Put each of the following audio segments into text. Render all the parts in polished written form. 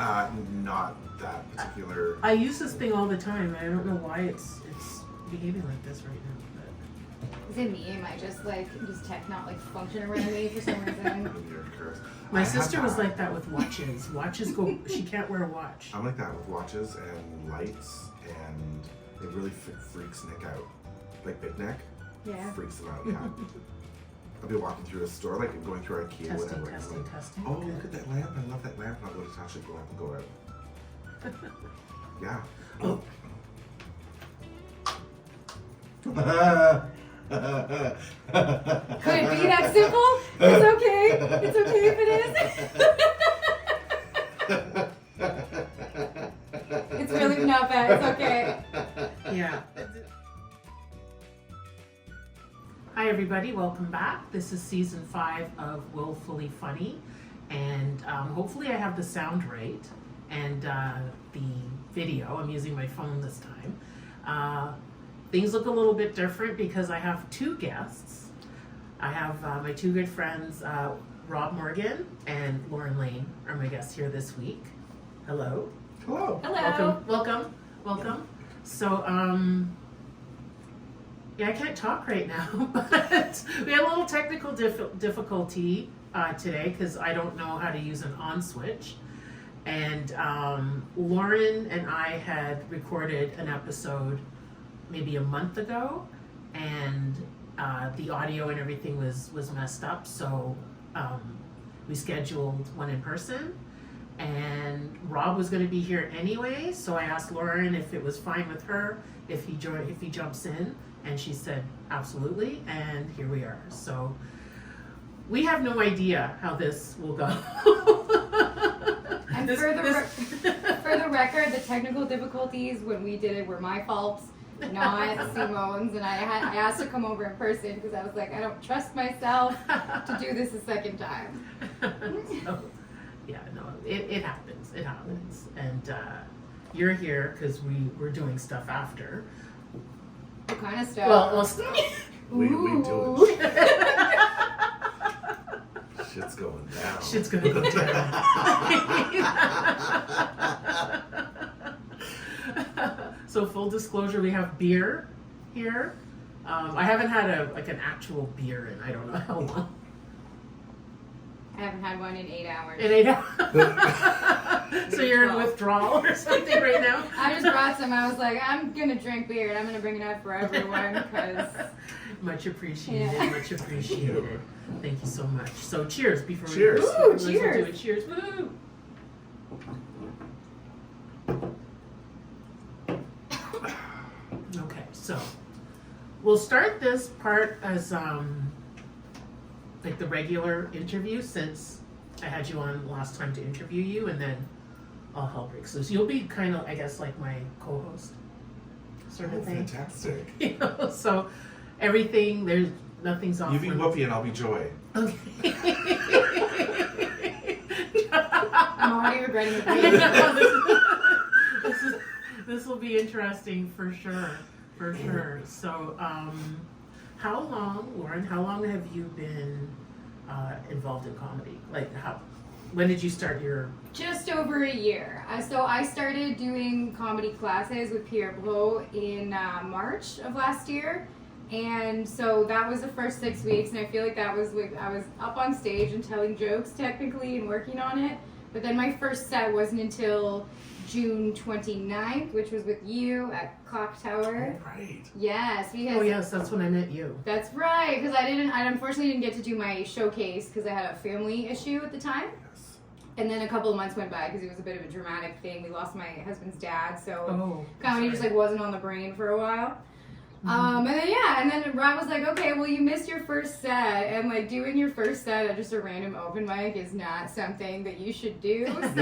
Not that particular. I use this thing all the time. I don't know why it's behaving like this right now. Is it me? Am I just tech not function around me for some reason? You're cursed. My sister was like that with watches. Watches go. She can't wear a watch. I'm like that with watches and lights, and it really freaks Nick out. Like Big Nick. Yeah. Freaks him out. Yeah. I'll be walking through a store, like going through IKEA, whatever. Testing. Oh, look at that lamp! I love that lamp. And I'll go to touch it, go up and go out. Yeah. Oh. Could it be that simple? It's okay. It's okay if it is. It's really not bad. It's okay. Yeah. Hi everybody, welcome back. This is season 5 of Willfully Funny, and hopefully I have the sound right and the video. I'm using my phone this time. Things look a little bit different because I have 2 guests. I have my 2 good friends, Rob Morgan and Lauren Lane are my guests here this week. Hello. Hello. Hello. Welcome. So, yeah, I can't talk right now, but we had a little technical difficulty today because I don't know how to use an on switch. And Lauren and I had recorded an episode maybe a month ago, and the audio and everything was messed up, so we scheduled one in person, and Rob was going to be here anyway, so I asked Lauren if it was fine with her if he jumps in, and she said absolutely, and here we are. So we have no idea how this will go. And for the record, the technical difficulties when we did it were my fault, not Simone's, and I asked to come over in person because I was like, I don't trust myself to do this a second time. So, yeah, no, it happens, and you're here because we're doing stuff after. What kind of stuff? Well, We do it. Shit's going down. Shit's gonna go down. So full disclosure, we have beer here. I haven't had an actual beer in I don't know how long. I haven't had one in 8 hours. In 8 hours. So you're in withdrawal or something right now? I just brought some. I was like, I'm gonna drink beer and I'm gonna bring it up for everyone because. Much appreciated. Yeah. Much appreciated. Thank you so much. So cheers before Cheers. we Ooh, let's cheers. do it. Cheers. Woo! Okay, so we'll start this part as like the regular interview, since I had you on last time to interview you, and then I'll help break. So you'll be kind of, I guess, like my co-host sort of thing. Fantastic. You know, so nothing's off. You be Whoopi and I'll be Joy. Okay. I'm already regretting it. This will be interesting for sure. So, how long, Lauren? How long have you been involved in comedy? When did you start your? Just over a year. So I started doing comedy classes with Pierre Bro in March of last year. And so that was the first 6 weeks, and I feel like that was I was up on stage and telling jokes technically and working on it. But then my first set wasn't until June 29th, which was with you at Clock Tower. Oh, right. Yes, because Oh yes, that's when I met you. that's right. Because I unfortunately didn't get to do my showcase because I had a family issue at the time. Yes. And then a couple of months went by because it was a bit of a dramatic thing. We lost my husband's dad, so Oh, comedy just wasn't on the brain for a while. And then Rob was like, okay, well, you missed your first set, and doing your first set at just a random open mic is not something that you should do. So Rob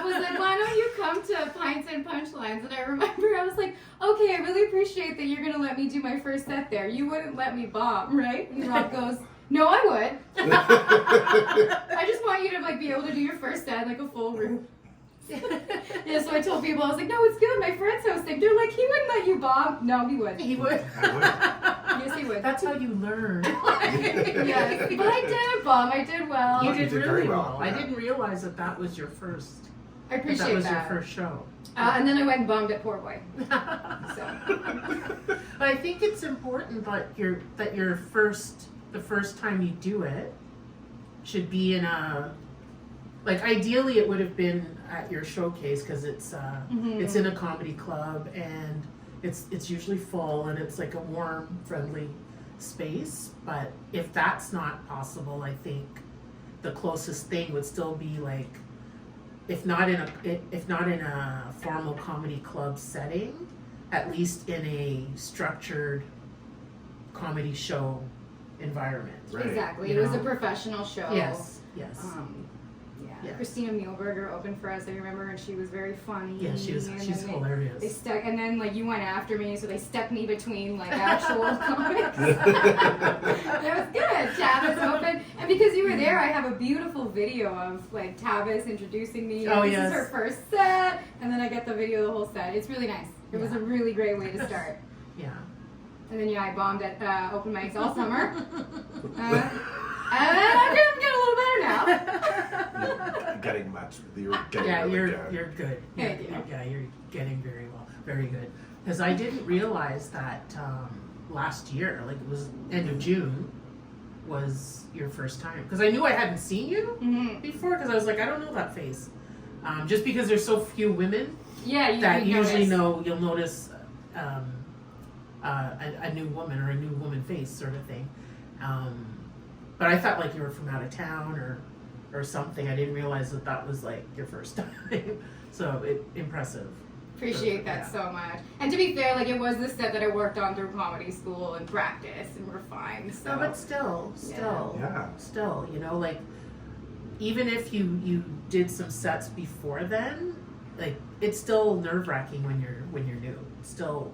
was like, why don't you come to Pints and Punchlines? And I remember I was like, okay, I really appreciate that you're gonna let me do my first set there. You wouldn't let me bomb, right? And Rob goes, no, I would. I just want you to be able to do your first set a full room. Yeah, so I told people, I was like, no, it's good. My friend's hosting. They're like, he wouldn't let you bomb. No, he would. He would. Yes, he would. That's how you learn. Yes, but I did bomb. I did well. You did did really very well. well, I yeah. didn't realize that was your first. I appreciate that was that. your first show. And then I went and bombed at Poor Boy. So. But I think it's important that the first time you do it should be in a, like, ideally it would have been at your showcase, because it's it's in a comedy club, and it's usually full, and it's like a warm, friendly space. But if that's not possible, I think the closest thing would still be like, if not in a formal comedy club setting, at least in a structured comedy show environment. Right. Exactly. You It was know? a professional show. Yes. Yeah. Christina Muehlberger opened for us, I remember, and she was very funny. Yeah, she's and hilarious. then they stuck, and then like you went after me, so they stuck me between like actual comics. It was good. Tavis opened, and because you were there, I have a beautiful video of like Tavis introducing me. Oh, This yes. is her first set, and then I get the video of the whole set. It's really nice. It was a really great way to start. Yeah. And then I bombed at open mics all summer. And I'm getting a little better now. You're getting getting Yeah, really you're good. good. Thank you. You're getting very well, very good. Because I didn't realize that last year, like it was end of June, was your first time. Because I knew I hadn't seen you before. Because I was like, I don't know that face. Just because there's so few women Yeah, that you usually notice. you'll notice a new woman or a new woman face sort of thing. But I thought like you were from out of town or something. I didn't realize that was like your first time. So impressive. Appreciate that so much. And to be fair, like it was the set that I worked on through comedy school and practice, and we're fine. So. No, but still, you know, like even if you did some sets before then, like it's still nerve-wracking when you're new. Still.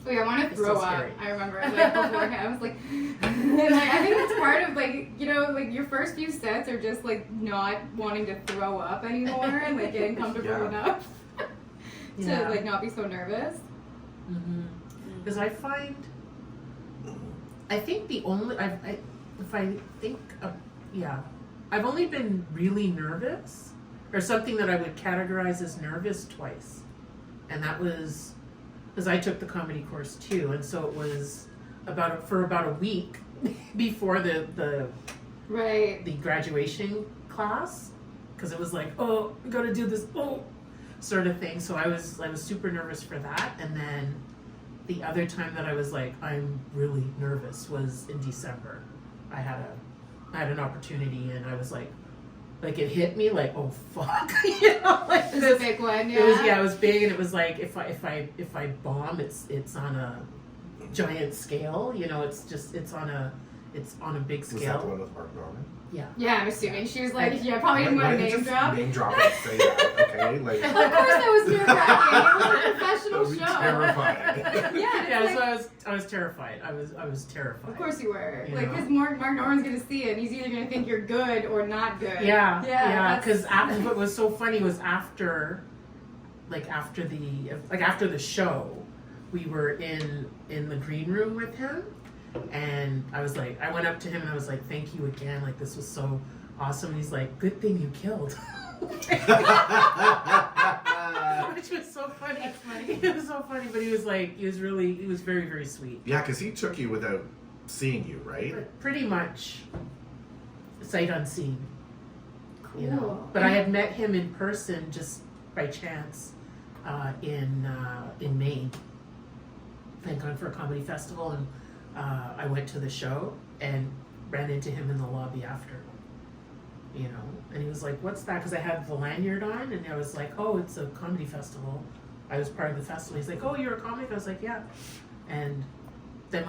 Oh yeah, I want to It's throw so up. scary. I remember like beforehand, I was like, and like I think that's part of like like your first few sets are just like not wanting to throw up anymore and like getting comfortable Yeah. enough Yeah. to like not be so nervous. Because I think the only I've only been really nervous, or something that I would categorize as nervous, twice, and that was because I took the comedy course too, and so it was for about a week before the graduation class, because it was like, oh, we got to do this, sort of thing. So I was super nervous for that, and then the other time that I was like, I'm really nervous was in December. I had an opportunity, and I was like it hit me like, oh fuck, you know, like This is a big one, yeah. It was big, and it was like if I bomb, it's on a giant scale, you know, it's on a big Was scale. that the one with Mark Norman? Yeah. Yeah, I'm assuming she was like, probably didn't want to name drop. Name drop and say that, okay? Like, Of course, that was nerve-wracking. It was a professional that would be show. terrifying. Yeah, it's like, So I was terrified. I was terrified. of course you were. You Like, know. because Mark Norman's gonna see it, and he's either gonna think you're good or not good. Yeah. that's- Because what was so funny was after the show, we were in the green room with him, and I went up to him and I was like, thank you again, like this was so awesome. And he's like, good thing you killed. Which was so funny. That's funny. It was so funny, but he was very, very sweet. Yeah, because he took you without seeing you, right? But pretty much sight unseen. Cool. You know, but I had met him in person just by chance in Maine. I'd gone for a comedy festival, and I went to the show and ran into him in the lobby after. You know, and he was like, "What's that?" Because I had the lanyard on, and I was like, "Oh, it's a comedy festival." I was part of the festival. He's like, "Oh, you're a comic?" I was like, "Yeah." And then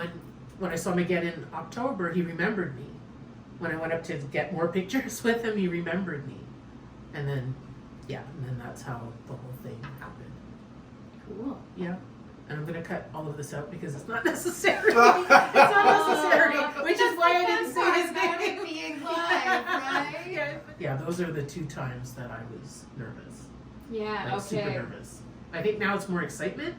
when I saw him again in October, he remembered me. When I went up to get more pictures with him, he remembered me. And then that's how the whole thing happened. Cool. Yeah. And I'm going to cut all of this out because it's not necessary. It's not necessary, which is why I didn't say his name. Being live, right? Yeah, those are the two times that I was nervous. Yeah, Like super okay. nervous. I think now it's more excitement.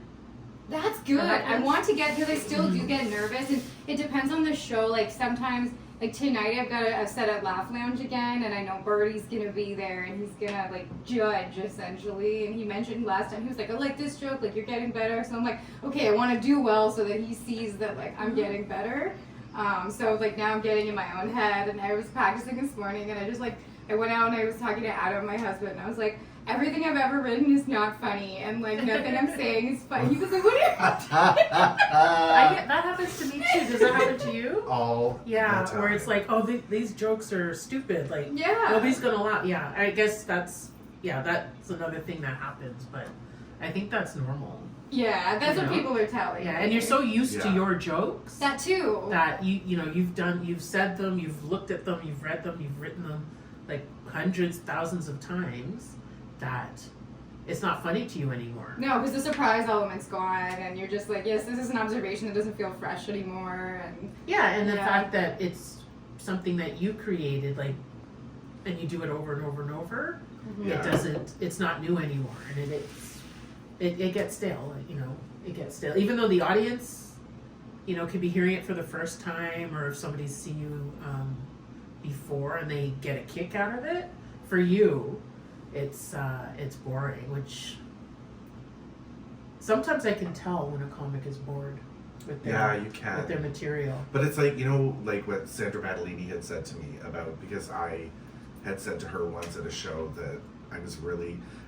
That's good. I happens. want to get, because I still do get nervous, and it depends on the show. Like sometimes, like tonight I've got a set at Laugh Lounge again, and I know Birdie's gonna be there, and he's gonna like judge essentially. And he mentioned last time, he was like, I like this joke, like you're getting better. So I'm like, okay, I want to do well so that he sees that like I'm getting better. So like now I'm getting in my own head, and I was practicing this morning, and I went out and I was talking to Adam, my husband, and I was like, everything I've ever written is not funny, and like nothing I'm saying is funny. He was like, what are you That happens to me too. Does that happen to you? All Yeah, the time. where it's like, oh, these jokes are stupid. Like, Yeah. nobody's gonna laugh. Yeah, I guess that's another thing that happens. But I think that's normal. Yeah, that's You what know? people are telling Yeah, me. and you're so used to Yeah. your jokes that too. that you've said them, you've looked at them, you've read them, you've written them like hundreds, thousands of times that it's not funny to you anymore. No, because the surprise element's gone, and you're just like, yes, this is an observation that doesn't feel fresh anymore. And Yeah, and the Yeah. fact that it's something that you created, like, and you do it over and over and over, Yeah. it's not new anymore, and it gets stale, it gets stale. Even though the audience, could be hearing it for the first time, or if somebody's seen you before and they get a kick out of it, for you, it's boring, which sometimes I can tell when a comic is bored with their, you can. with their material. But it's like, like what Sandra Maddalini had said to me about, because I had said to her once at a show that I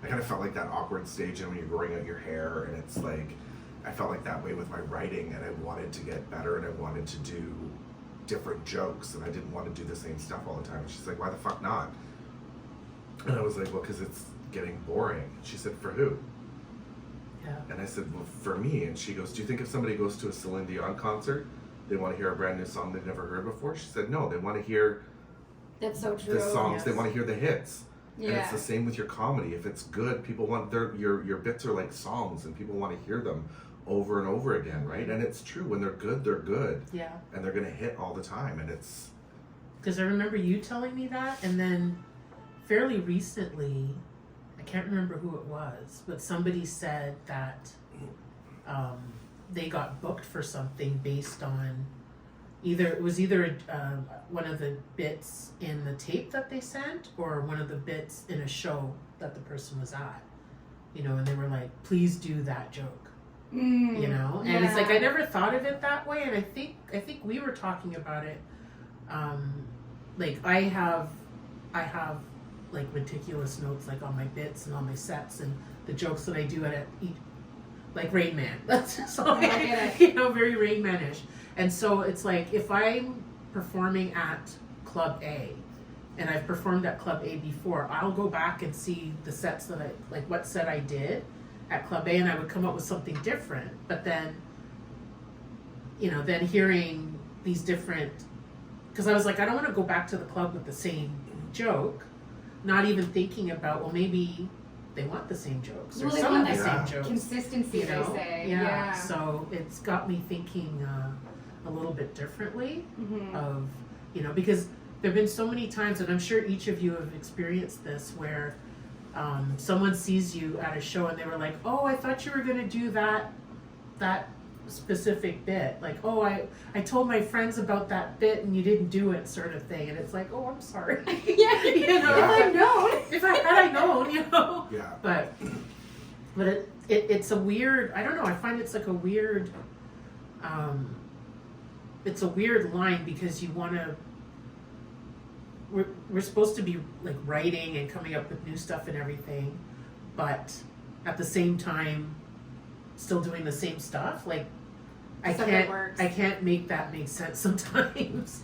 kind of felt like that awkward stage, when you're growing out your hair, and it's like, I felt like that way with my writing, and I wanted to get better, and I wanted to do different jokes, and I didn't want to do the same stuff all the time. And she's like, why the fuck not? And I was like, well, because it's getting boring. She said, for who? Yeah. And I said, well, for me. And she goes, do you think if somebody goes to a Celine Dion concert, they want to hear a brand new song they've never heard before? She said, no, they want to hear that's so true. the songs, Yes. they want to hear the hits. Yeah. And it's the same with your comedy. If it's good, people want your bits are like songs, and people want to hear them over and over again, right? And it's true, when they're good, Yeah. and they're gonna hit all the time, and it's Because I remember you telling me that, and then fairly recently, I can't remember who it was, but somebody said that they got booked for something based on either one of the bits in the tape that they sent, or one of the bits in a show that the person was at, and they were like, please do that joke. And it's like, I never thought of it that way, and I think we were talking about it, like I have like meticulous notes, like on my bits and on my sets and the jokes that I do at each, like Rain Man. That's just like, very Rain Man-ish. And so it's like, if I'm performing at Club A, and I've performed at Club A before, I'll go back and see the sets that what set I did at Club A, and I would come up with something different. But then, then hearing these different, because I was like, I don't want to go back to the club with the same joke, not even thinking about, well, maybe they want the same jokes, or Well, they some of want the that same jokes. consistency, they say. Yeah. So it's got me thinking a little bit differently of, because there have been so many times, and I'm sure each of you have experienced this, where someone sees you at a show and they were like, oh, I thought you were going to do that specific bit. Like, oh, I told my friends about that bit and you didn't do it, sort of thing. And it's like, oh, I'm sorry. Yeah. If I'd known. If I known, yeah. But it's a weird, I don't know, I find it's like a weird, it's a weird line, because you want to, we're supposed to be like writing and coming up with new stuff and everything, but at the same time still doing the same stuff. Like, I can't make that make sense sometimes.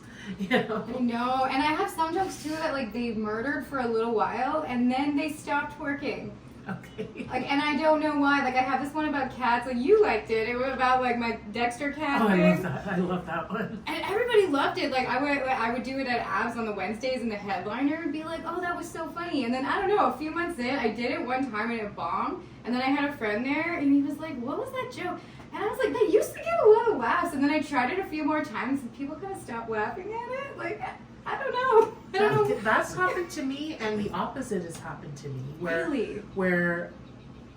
I know, and I have some jokes too that like they murdered for a little while and then they stopped working. Okay. Like, and I don't know why. Like, I have this one about cats. Like, you liked it. It was about like my Dexter cat Oh, thing. I love that one. And everybody loved it. Like, I would do it at Abs on the Wednesdays, and the headliner would be like, "Oh, that was so funny." And then I don't know, a few months in, I did it one time and it bombed. And then I had a friend there, and he was like, "What was that joke?" And I was like, "That used to get a lot of laughs." And then I tried it a few more times, and people kind of stopped laughing at it. Like, I don't know. I don't know. That's happened to me, and the opposite has happened to me. Really? Where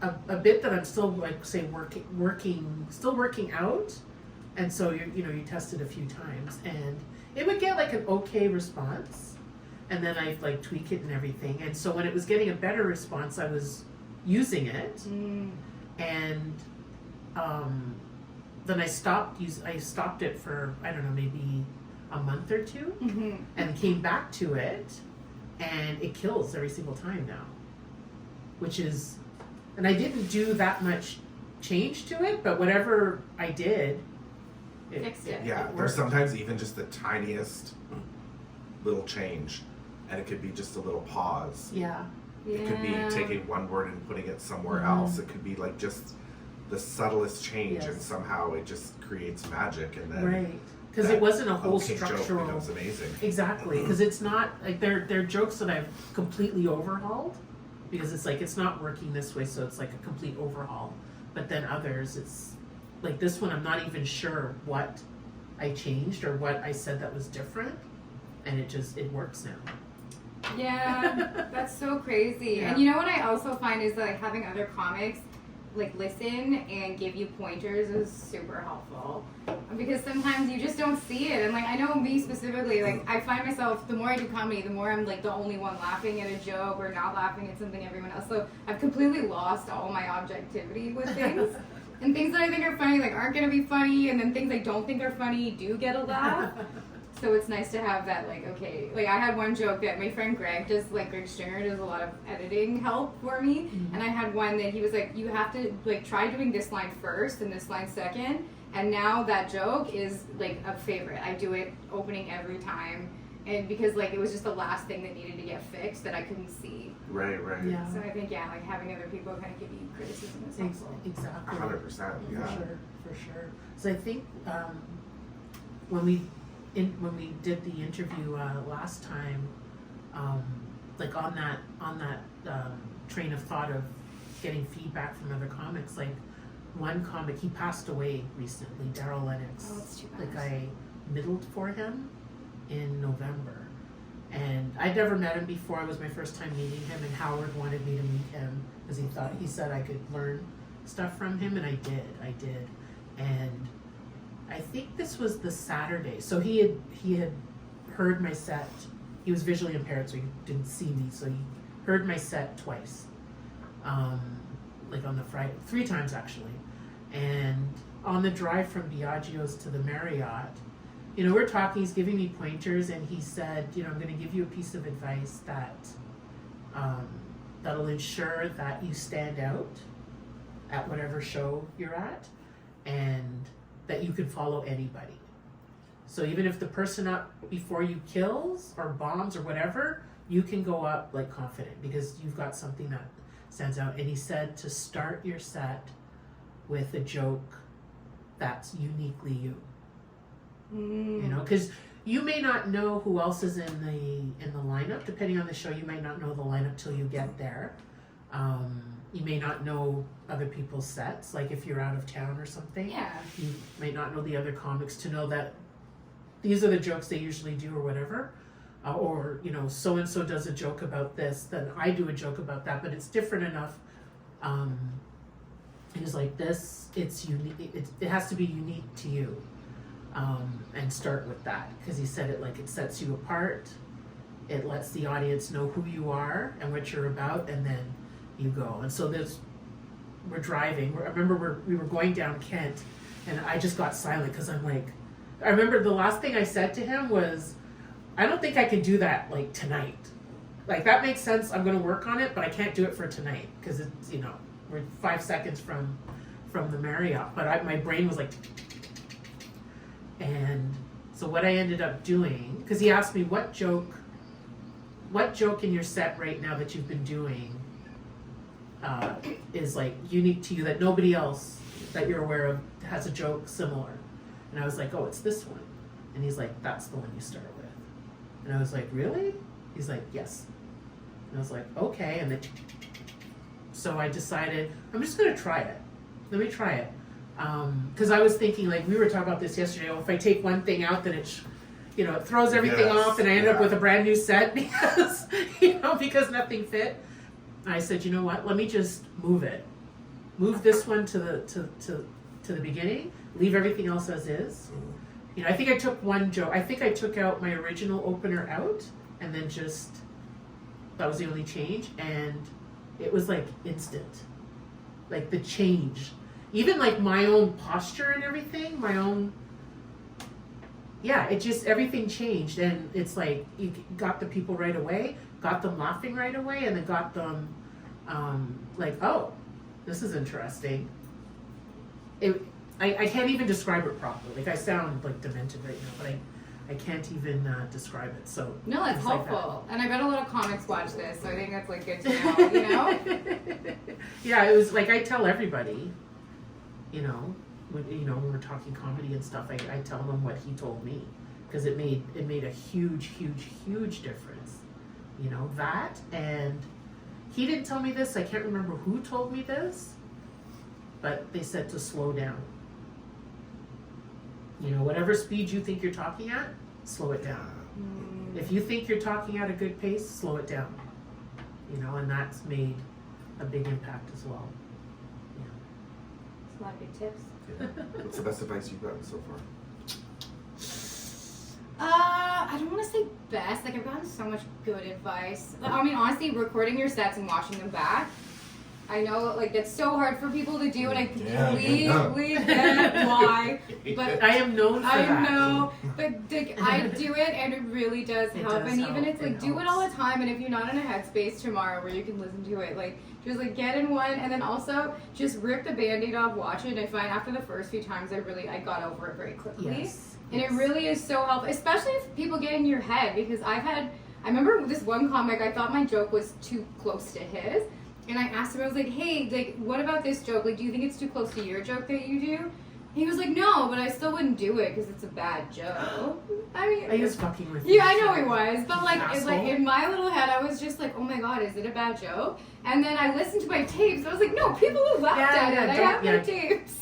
a bit that I'm still like say still working out, and so you test it a few times, and it would get like an okay response, and then I like tweak it and everything, and so when it was getting a better response, I was using it, and then I stopped it for I don't know, maybe a month or two, and came back to it, and it kills every single time now, which is, and I didn't do that much change to it, but whatever I did, Fixed it. Yeah, It there's worked. sometimes even just the tiniest little change, and it could be just a little pause. Yeah. It could be taking one word and putting it somewhere else. It could be like just the subtlest change, and Yes. somehow it just creates magic, and then Right. Because it wasn't a whole okay joke structural. becomes amazing. Exactly, because it's not like they're jokes that I've completely overhauled, because it's like it's not working this way, so it's like a complete overhaul. But then others, it's like this one, I'm not even sure what I changed or what I said that was different, and it works now. Yeah, that's so crazy. Yeah. And you know what I also find is like having other comics like listen and give you pointers is super helpful, because sometimes you just don't see it. And like I know me specifically, like I find myself, the more I do comedy, the more I'm like the only one laughing at a joke or not laughing at something everyone else. So I've completely lost all my objectivity with things. And things that I think are funny like aren't gonna be funny, and then things I don't think are funny do get a laugh. So it's nice to have that, like, okay, like I had one joke that my friend Greg Stringer does a lot of editing help for me, and I had one that he was like, you have to like try doing this line first and this line second, and now that joke is like a favorite. I do it opening every time, and because like it was just the last thing that needed to get fixed that I couldn't see. Right, right. Yeah. So I think like having other people kind of give you criticism is helpful. Exactly. 100%. Yeah. For sure. So I think when we did the interview last time, like on that train of thought of getting feedback from other comics, like one comic, he passed away recently, Daryl Lennox. Oh, it's too bad. Like I middled for him in November, and I'd never met him before. It was my first time meeting him, and Howard wanted me to meet him because he said I could learn stuff from him, and I did, and I think this was the Saturday. So he had heard my set. He was visually impaired, so he didn't see me. So he heard my set twice, like on the Friday, 3 times actually. And on the drive from Biagio's to the Marriott, we're talking. He's giving me pointers, and he said, I'm going to give you a piece of advice that that'll ensure that you stand out at whatever show you're at, and that you can follow anybody. So even if the person up before you kills or bombs or whatever, you can go up like confident because you've got something that stands out. And he said to start your set with a joke that's uniquely you. Because you may not know who else is in the lineup. Depending on the show, you might not know the lineup till you get there. You may not know other people's sets, like if you're out of town or something. Yeah. You may not know the other comics to know that these are the jokes they usually do or whatever. Or, so-and-so does a joke about this, then I do a joke about that, but it's different enough. It is like this, it's unique, it has to be unique to you. And start with that, because he said it sets you apart. It lets the audience know who you are and what you're about, and then you go. And so we're driving. I remember we were going down Kent, and I just got silent because I'm like, I remember the last thing I said to him was, I don't think I can do that like tonight. Like that makes sense. I'm going to work on it, but I can't do it for tonight because it's we're 5 seconds from the Marriott. But my brain was like, and so what I ended up doing, because he asked me what joke in your set right now that you've been doing is like unique to you that nobody else that you're aware of has a joke similar. And I was like, oh, it's this one. And he's like, that's the one you start with. And I was like, really? He's like, yes. And I was like, okay. And then so I decided I'm just gonna try it. Let me try it. Because I was thinking, like we were talking about this yesterday. Oh, if I take one thing out, then it throws everything Yes, off, and I end up yeah. with a brand new set because because nothing fit. I said, you know what? Let me just move it. Move this one to the beginning. Leave everything else as is. I think I took one joke. I think I took out my original opener out, and then just that was the only change, and it was like instant, like the change, even like my own posture and everything, my own. Yeah, it just everything changed, and it's like you got the people right away, got them laughing right away, and then got them like, oh, this is interesting. I can't even describe it properly. Like I sound like demented right now, but I can't even describe it. So No, it's like helpful, and I bet a lot of comics watch this, so I think that's like good to know. Yeah, it was like I tell everybody, when when we're talking comedy and stuff, I tell them what he told me because it made a huge difference. That, and he didn't tell me this. I can't remember who told me this, but they said to slow down. Whatever speed you think you're talking at, slow it down. If you think you're talking at a good pace, slow it down. And that's made a big impact as well. That's a lot of good tips. Yeah. What's the best advice you've gotten so far? I don't want to say best. Like I've gotten so much good advice. I mean, honestly, recording your sets and watching them back. I know, like that's so hard for people to do, and I completely get why. But I am known for that. I know, but like, I do it, and it really does help. does And help. even it's like It do it helps. all the time. And if you're not in a headspace tomorrow where you can listen to it, like just like get in one, and then also just rip the Band-Aid off, watch it. And I find after the first few times, I got over it very quickly. Yes. And it really is so helpful, especially if people get in your head, because I remember this one comic, I thought my joke was too close to his, and I asked him, I was like, hey, like, what about this joke? Like, do you think it's too close to your joke that you do? He was like, no, but I still wouldn't do it because it's a bad joke. I mean, He was fucking with you. yeah, I know he was, but like, it's like Asshole. in my little head, I was just like, oh my god, is it a bad joke? And then I listened to my tapes. I was like, no, people have laughed at it. I have my tapes.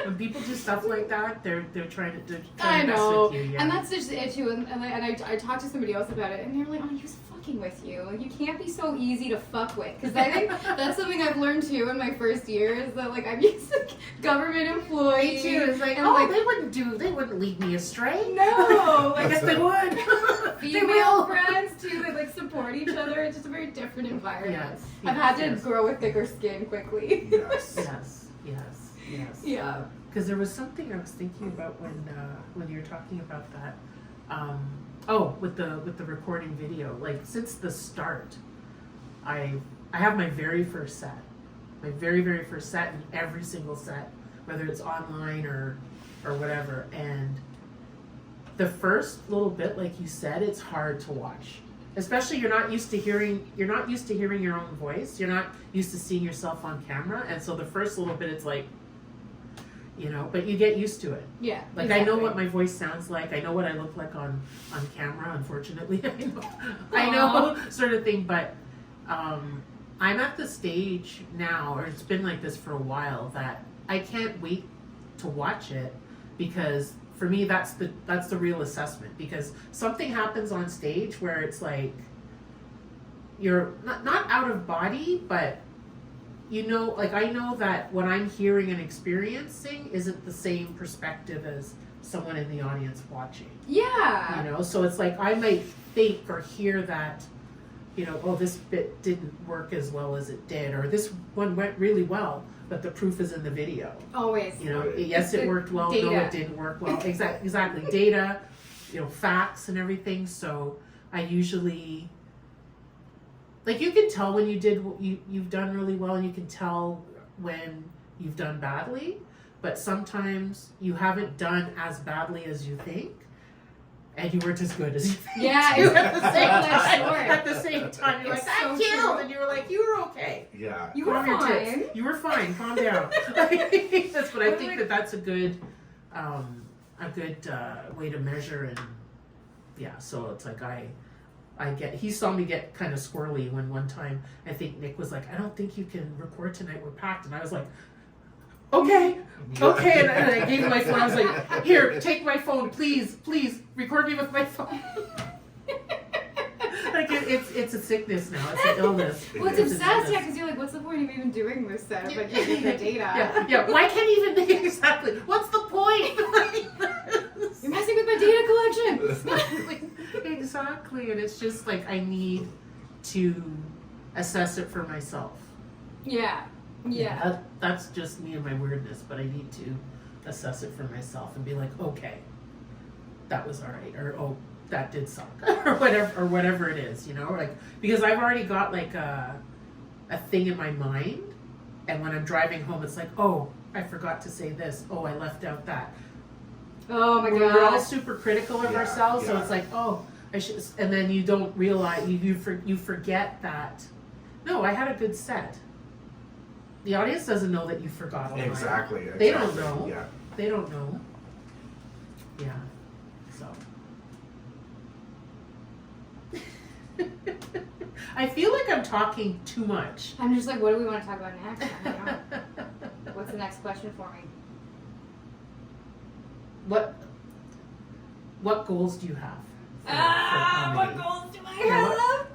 When people do stuff like that, they're trying to I mess know, with you. Yeah. and that's just it too. And I talked to somebody else about it, and they were like, "Oh, he was fucking with you. Like, you can't be so easy to fuck with." Because I think that's something I've learned too in my first year is that like I'm used to government employee. Me too. It's like, and, oh, like, they wouldn't lead me astray. no, I like guess they would. They female will. friends too that like support each other. It's just a very different environment. Yes, I've had to yes. grow a thicker skin quickly. Yes. Yes. Yeah. Because there was something I was thinking about when you were talking about that. With the recording video. Like since the start, I have my very first set, and every single set, whether it's online or whatever. And the first little bit, like you said, it's hard to watch. Especially you're not used to hearing your own voice. You're not used to seeing yourself on camera, and so the first little bit, it's like. But you get used to it. Yeah. Like exactly. I know what my voice sounds like. I know what I look like on camera. Unfortunately, I know sort of thing. But I'm at the stage now, or it's been like this for a while, that I can't wait to watch it because for me that's the real assessment. Because something happens on stage where it's like you're not out of body, but. Like I know that what I'm hearing and experiencing isn't the same perspective as someone in the audience watching. Yeah. So it's like I might think or hear that, oh, this bit didn't work as well as it did, or this one went really well, but the proof is in the video. Always. Yes, it worked well. Data. No, it didn't work well. Exactly. Data, facts and everything. So I usually. Like you can tell when you've done really well, and you can tell when you've done badly, but sometimes you haven't done as badly as you think, and you weren't as good as you think. Yeah, too, it's at the same that's time. short. At the same time, you're It's like, so I killed, true. and you were like, you were okay. Yeah. You were Calm your fine. tits. You were fine. Calm down. That's what I think that's a good way to measure, and yeah. So it's like he saw me get kind of squirrely when one time I think Nick was like, I don't think you can record tonight, we're packed. And I was like, okay. Okay, and I gave him my phone. I was like, here, take my phone, please, record me with my phone. Like it's a sickness now. It's an illness. Well, it's obsessed, yeah, because you're like, what's the point of even doing this stuff? Like, you get the data. Yeah. Why can't you even think exactly? What's the point? You're messing with my data collection. Exactly, and it's just like I need to assess it for myself. Yeah. That's just me and my weirdness, but I need to assess it for myself and be like, okay, that was all right, or oh, that did suck, or whatever it is, you know, like, because I've already got like a thing in my mind, and when I'm driving home, it's like, oh, I forgot to say this, oh, I left out that. Oh my god. We're all super critical of ourselves, so yeah. it's like, oh, I should, and then you don't realize, you forget that, no, I had a good set. The audience doesn't know that you forgot a line. Exactly. They don't know. Yeah. They don't know. Yeah. So. I feel like I'm talking too much. I'm just like, what do we want to talk about next? I don't know. What's the next question for me? What goals do you have? What goals do I have?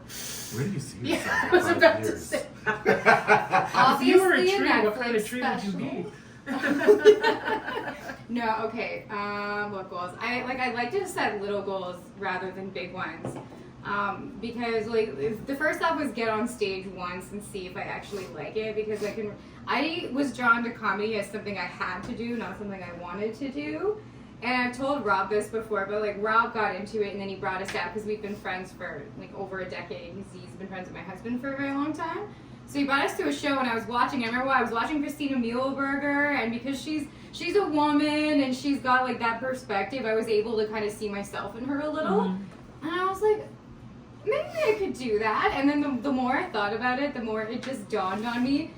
Where do you see yourself? Yeah, I was in 5 about to years? say. Obviously, If you were a a tree, what kind of Netflix tree would you be? No, okay. What goals? I like to set little goals rather than big ones. Because like the first step was get on stage once and see if I actually like it, because I was drawn to comedy as something I had to do, not something I wanted to do. And I've told Rob this before, but like Rob got into it and then he brought us out because we've been friends for like over a decade. He's been friends with my husband for a very long time. So he brought us to a show and I was watching. I remember I was watching Christina Muehlberger, and because she's a woman and she's got like that perspective, I was able to kind of see myself in her a little. Mm-hmm. And I was like, maybe I could do that. And then the more I thought about it, the more it just dawned on me.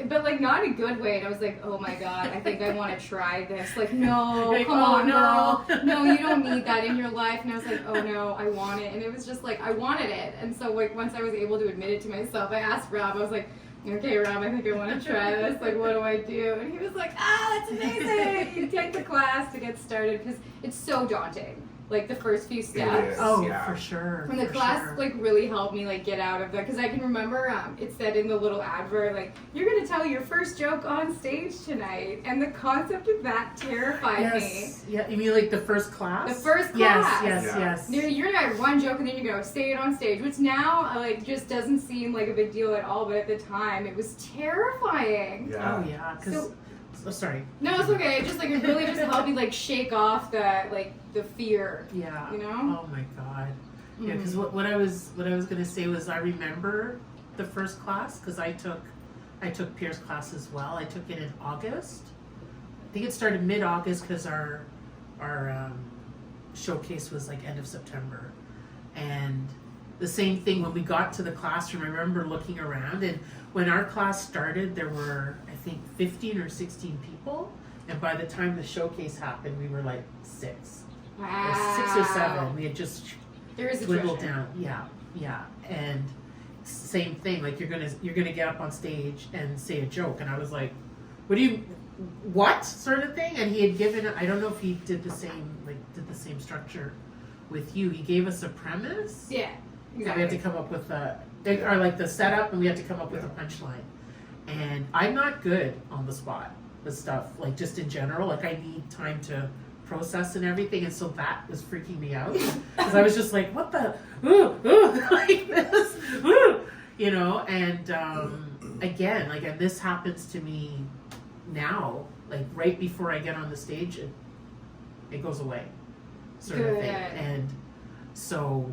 But like not in a good way, and I was like, oh my god, I think I want to try this. Like, no, like, come oh, on, no. girl. No, you don't need that in your life. And I was like, oh no, I want it. And it was just like, I wanted it. And so like once I was able to admit it to myself, I asked Rob, I was like, okay, Rob, I think I want to try this. Like, what do I do? And he was like, that's amazing. You take the class to get started, because it's so daunting. Like the first few steps. Oh, Yeah. for sure. And the for class sure. like really helped me like get out of that, because I can remember it said in the little advert, like, you're gonna tell your first joke on stage tonight, and the concept of that terrified me. Yeah, you mean like the first class? The first class. Yes. You're gonna have one joke and then you're gonna say it on stage, which now like just doesn't seem like a big deal at all, but at the time it was terrifying. Yeah. Oh yeah, because sorry. No, it's okay. It just like it really just helped me like shake off the fear. Yeah. You know? Oh my god. Yeah, because what I was gonna say was I remember the first class because I took Pierre's class as well. I took it in August. I think it started mid-August because our showcase was like end of September, and the same thing when we got to the classroom. I remember looking around, and when our class started, there were I think 15 or 16 people, and by the time the showcase happened, we were like 6. Wow. Or 6 or 7. We had just There is dwindled attrition. down. Yeah. And same thing. Like you're gonna get up on stage and say a joke, and I was like, what sort of thing? And he had given. I don't know if he did the same structure with you. He gave us a premise. Yeah. And Exactly. we had to come up with the setup, and we had to come up with a punchline. And I'm not good on the spot with stuff, like just in general. Like I need time to process and everything, and so that was freaking me out because I was just like, what the like this, you know. And again, like, and this happens to me now, like right before I get on the stage, it goes away, sort of thing. And so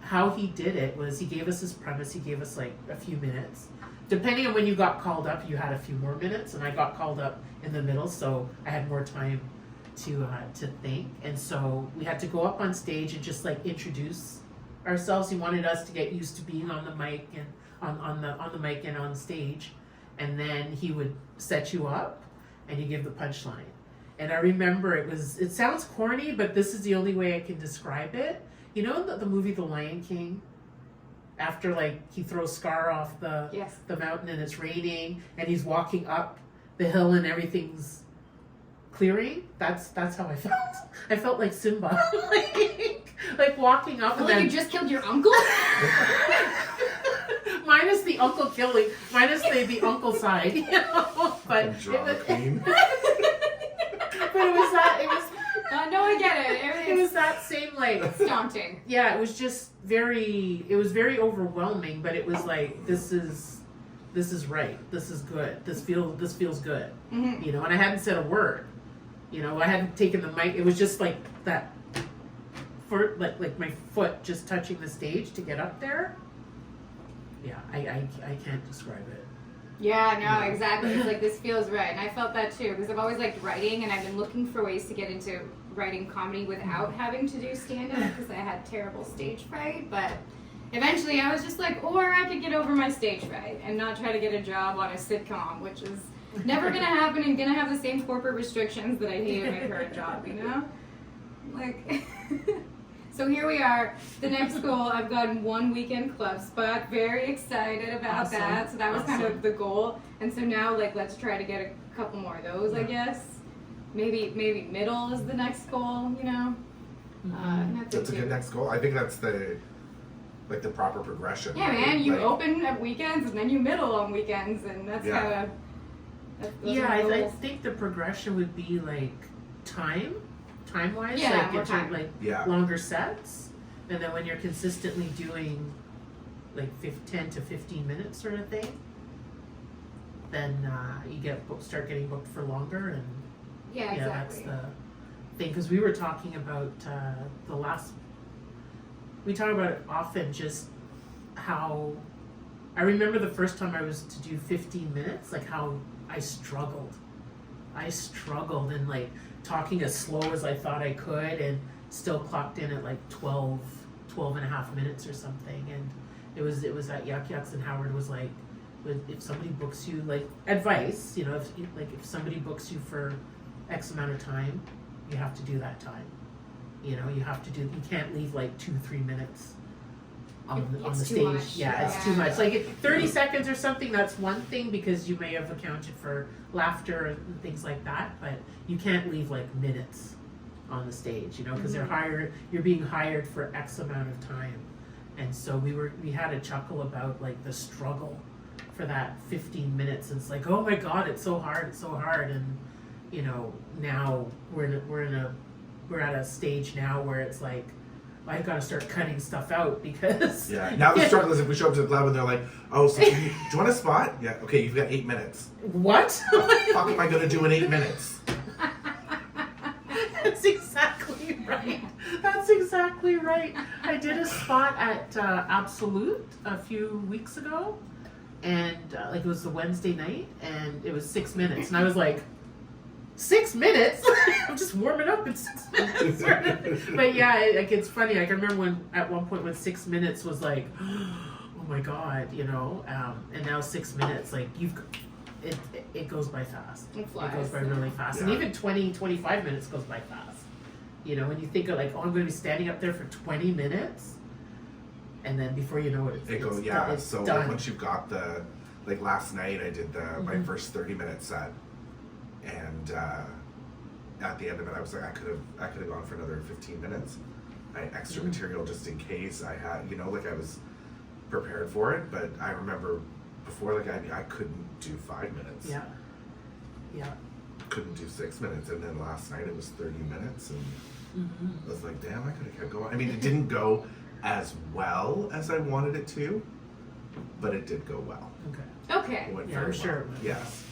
how he did it was he gave us his premise. He gave us like a few minutes. Depending on when you got called up, you had a few more minutes, and I got called up in the middle, so I had more time to think. And so we had to go up on stage and just like introduce ourselves. He wanted us to get used to being on the mic and on the mic and on stage, and then he would set you up and you give the punchline. And I remember it sounds corny, but this is the only way I can describe it. You know the movie The Lion King? After like he throws Scar off the mountain and it's raining and he's walking up the hill and everything's clearing. That's how I felt. I felt like Simba, like walking up. Like you just killed your uncle. Minus the uncle killing, minus the uncle side, you know. But it was, queen. but it was that. It was. No, I get it. It was that same like. It's daunting. Yeah, it was just very. It was very overwhelming, but it was like this is right. This is good. This feels good. Mm-hmm. You know, and I hadn't said a word. You know, I hadn't taken the mic. It was just like that. For like my foot just touching the stage to get up there. Yeah, I can't describe it. Yeah, no, exactly. It's like, this feels right. And I felt that too, because I've always liked writing, and I've been looking for ways to get into writing comedy without having to do stand-up, because I had terrible stage fright. But eventually I was just like, or I could get over my stage fright and not try to get a job on a sitcom, which is never going to happen and going to have the same corporate restrictions that I hate in my current job, you know? Like... So here we are, the next goal. I've gotten 1 weekend club spot. Very excited about that. So that was kind of the goal. And so now, like, let's try to get a couple more of those, I guess. Maybe middle is the next goal, you know? That's a good next goal. I think that's the proper progression. Yeah, right? man, you like, open at weekends and then you middle on weekends, and that's kind of... Yeah, I think the progression would be, like, time-wise, Yeah, like more into time. like Yeah. longer sets, and then when you're consistently doing like 10 to 15 minutes sort of thing, then you start getting booked for longer, and Yeah, exactly. that's the thing. Because we were talking about we talk about it often, just how I remember the first time I was to do 15 minutes, like how I struggled and like talking as slow as I thought I could, and still clocked in at like 12 and a half minutes or something. And it was at Yuck Yucks, and Howard was like, if somebody books you, like, advice, you know, if somebody books you for X amount of time, you have to do that time. You know, you can't leave like 2-3 minutes on the It's too stage. much. Yeah, it's too much. Like 30 seconds or something, that's one thing, because you may have accounted for laughter and things like that, but you can't leave like minutes on the stage, you know, because you're being hired for X amount of time. And so we had a chuckle about like the struggle for that 15 minutes. And it's like, oh my God, it's so hard. And, you know, now we're at a stage now where it's like, I've got to start cutting stuff out because... Yeah, now the struggle is if we show up to the club and they're like, oh, so do you want a spot? Yeah, okay, you've got 8 minutes. What? Fuck am I going to do in 8 minutes? That's exactly right. I did a spot at Absolute a few weeks ago, and like it was the Wednesday night, and it was 6 minutes, and I was like, 6 minutes? I'm just warming up in 6 minutes. But yeah, like it's funny. I can remember at one point when 6 minutes was like, oh my God, you know. And now 6 minutes, like it goes by fast. It flies. It goes by really fast, and even 20-25 minutes goes by fast. You know, when you think of like, oh, I'm going to be standing up there for 20 minutes, and then before you know it, it's so done. Once you've got like last night I did my first 30-minute set. And at the end of it, I was like, I could have gone for another 15 minutes. I had extra material just in case I had, you know, like I was prepared for it. But I remember before, like I couldn't do 5 minutes. Yeah. Couldn't do 6 minutes, and then last night it was 30 minutes, and I was like, damn, I could have kept going. I mean, it didn't go as well as I wanted it to, but it did go well. Okay. It went Yeah, very I'm well. sure it was. Yes.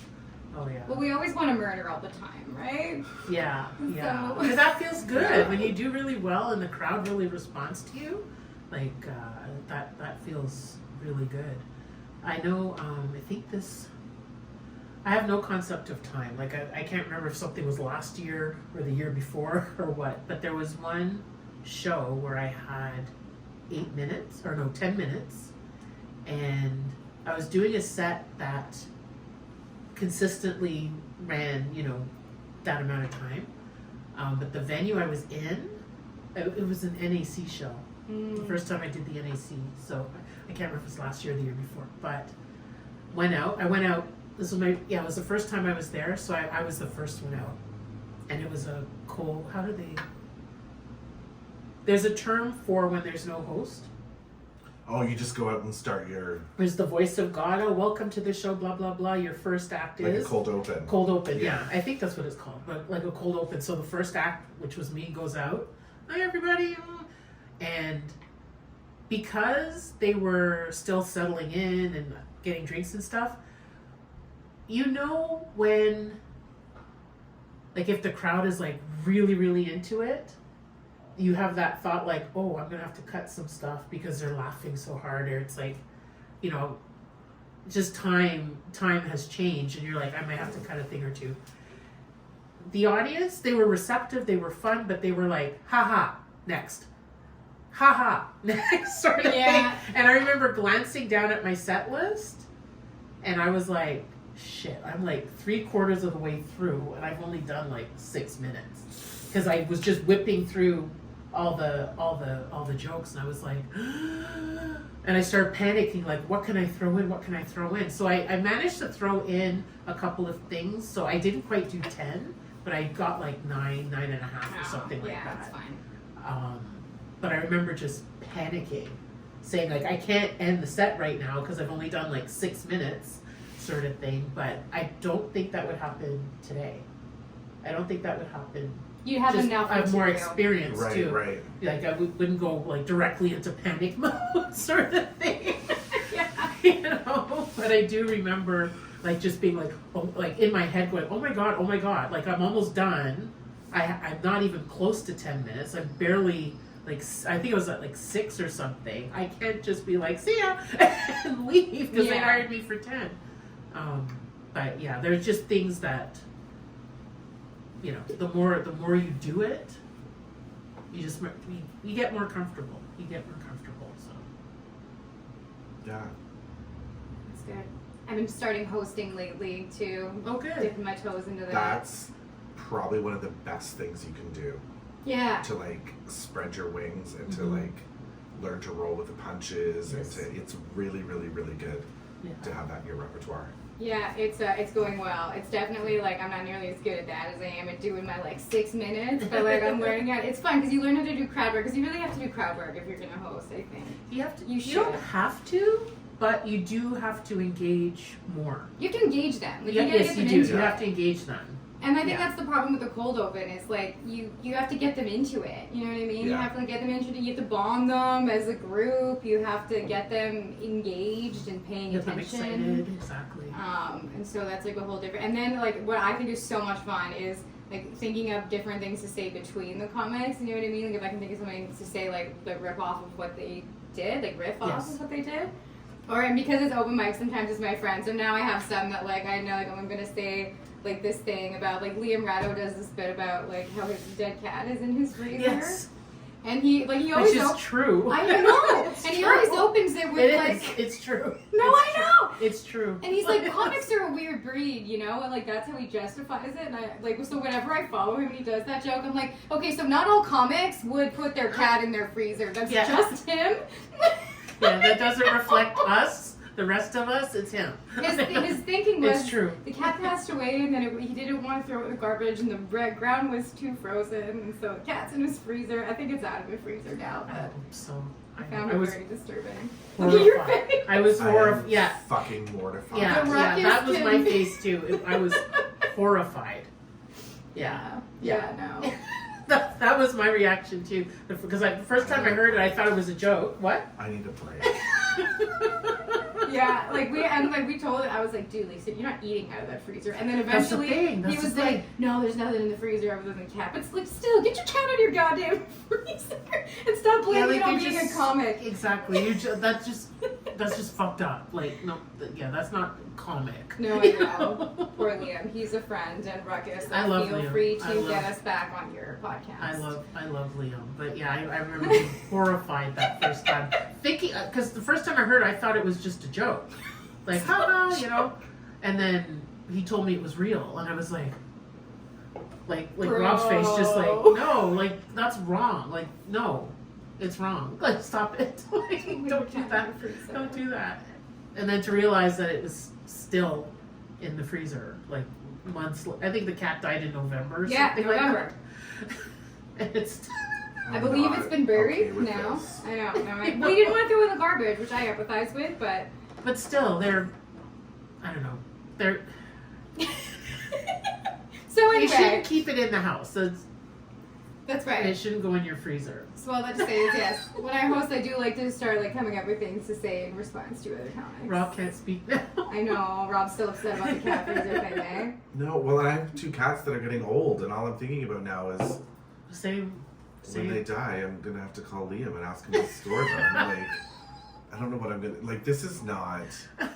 Oh yeah. Well, we always want to murder all the time, right? Yeah. So- Because that feels good Yeah. when you do really well and the crowd really responds to you. Like that feels really good. I know. I think this. I have no concept of time. Like I can't remember if something was last year or the year before or what. But there was one show where I had 10 minutes, and I was doing a set that consistently ran, you know, that amount of time. But the venue I was in, it was an NAC show. The first time I did the NAC, so I can't remember if it was last year or the year before. But I went out This was it was the first time I was there, so I was the first one out. And it was a cold, there's a term for when there's no host. Oh, you just go out and start your... There's the voice of God, oh, welcome to the show, blah, blah, blah. Your first act like is... a cold open. Cold open, yeah. I think that's what it's called, but like a cold open. So the first act, which was me, goes out. Hi, everybody. And because they were still settling in and getting drinks and stuff, you know when, like if the crowd is like really, really into it, you have that thought like, oh, I'm going to have to cut some stuff because they're laughing so hard, or it's like, you know, just time has changed and you're like, I might have to cut a thing or two. The audience, they were receptive, they were fun, but they were like, haha, next. Haha, next sort of thing. And I remember glancing down at my set list and I was like, shit, I'm like 3/4 of the way through and I've only done like 6 minutes. Because I was just whipping through all the jokes and I was like, and I started panicking, like, what can I throw in? So I managed to throw in a couple of things. So I didn't quite do 10, but I got like 9.5 or something like that. Yeah, that's fine. But I remember just panicking, saying like, I can't end the set right now because I've only done like 6 minutes sort of thing. But I don't think that would happen today. I don't think that would happen. You have Just enough I have more material. experience Right, too. right. Like I wouldn't go like directly into panic mode sort of thing. Yeah. You know, but I do remember like just being like, oh, like in my head going, oh my god, like I'm almost done. I'm not even close to 10 minutes. I'm barely like, I think it was at like 6 or something. I can't just be like, see ya and leave because they hired me for 10. But yeah, there's just things that, you know, the more you do it, you get more comfortable. So Yeah. That's good. I've been starting hosting lately too. oh good. Dipping my toes into that. That's probably one of the best things you can do. Yeah. To like spread your wings and to Mhm. like learn to roll with the punches Yes. and it's really, really, really good Yeah. to have that in your repertoire. Yeah, it's going well. It's definitely like I'm not nearly as good at that as I am at doing my like 6 minutes, but like I'm learning it. It's fun because you learn how to do crowd work because you really have to do crowd work if you're gonna host. I think You have to. You You don't should. have to, but you do have to engage more. you have to engage them. Like, Yeah, you gotta yes, get you them do. into You it. have to engage them. And I think Yeah. that's the problem with the cold open is like you have to get them into it. You know what I mean? You Yeah. have to like, get them into it. You have to bond them as a group. You have to get them engaged and paying Get them attention. excited. Exactly. And so that's like a whole different. And then like what I think is so much fun is like thinking of different things to say between the comics. You know what I mean? Like if I can think of something to say like rip off of what they did, like riff off Yes. of what they did. Or and because it's open mic, sometimes it's my friends. So now I have some that like I know like I'm gonna say like this thing about like Liam Ratto does this bit about like how his dead cat is in his freezer. Yes. And he always Which is true. I know. It's And he true. always opens it with It like is. It's true. no, It's I true. know. It's true. And he's like, comics are a weird breed, you know, and like that's how he justifies it. And I like, so whenever I follow him and he does that joke, I'm like, okay, so not all comics would put their cat in their freezer. That's Yeah. just him. Yeah, that doesn't reflect us. The rest of us, it's him. His thinking was, It's true. the cat passed away, and then he didn't want to throw it in the garbage, and the ground was too frozen, and so the cat's in his freezer. I think it's out of the freezer now, I but hope so. I found I it was very disturbing. Look at your horrified. face. I was I am horrified. Yeah. fucking mortified. Yeah, The yeah, that was ruckus my can- face too. I was horrified. Yeah. Yeah, no. That was my reaction too. Because the first time I heard it, I thought it was a joke. What? I need a break. Yeah, like we told it. I was like, dude, Lisa, you're not eating out of that freezer. And then That's the eventually thing, that's he was the like, thing. no, there's nothing in the freezer other than the cat. But it's like, still, get your cat out of your goddamn freezer and stop blaming it on being a comic. Exactly. That's just fucked up. Like no, yeah, that's not comic. No, I know. Poor Liam. He's a friend and Ruckus. I love Feel Liam. free I to love- get us back on your podcast. I love Liam, but yeah, I remember being horrified that first time, thinking because the first time I heard it, I thought it was just a joke, like haha, you know, and then he told me it was real, and I was like Bro. Rob's face, just like no, like that's wrong, like no, it's wrong, like stop it, like don't do that, don't do that, and then to realize that it was still in the freezer, like months. I think the cat died in November. Or Yeah, something November. Like that. And it's I believe it's been buried okay with now. this. I know. No, we didn't want to throw in the garbage, which I empathize with, but still they're. I don't know. They're. So You anyway, shouldn't keep it in the house. that's It right. shouldn't go in your freezer. So all that to say is yes. When I host, I do like to start like coming up with things to say in response to other comics. Rob can't speak now. I know. Rob's still upset about the cat freezer thing, eh? No, well, I have 2 cats that are getting old, and all I'm thinking about now is Same. when they die, I'm gonna have to call Liam and ask him to store them. Like, I don't know what I'm gonna like. This is not.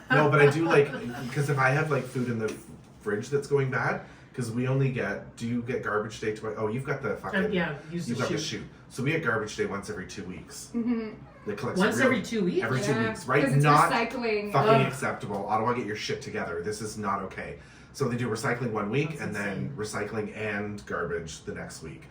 No, but I do like because if I have like food in the fridge that's going bad, because we only get. Do you get garbage day twice? Oh, you've got the fucking. Yeah, use You've the got the shoe. chute. So we get garbage day once every 2 weeks. Mm-hmm. They collect Once real- every 2 weeks. Every 2 weeks, right? Because it's Not recycling. fucking Ugh. acceptable. Ottawa, get your shit together. This is not okay. So they do recycling 1 week That's and then recycling and garbage the next week.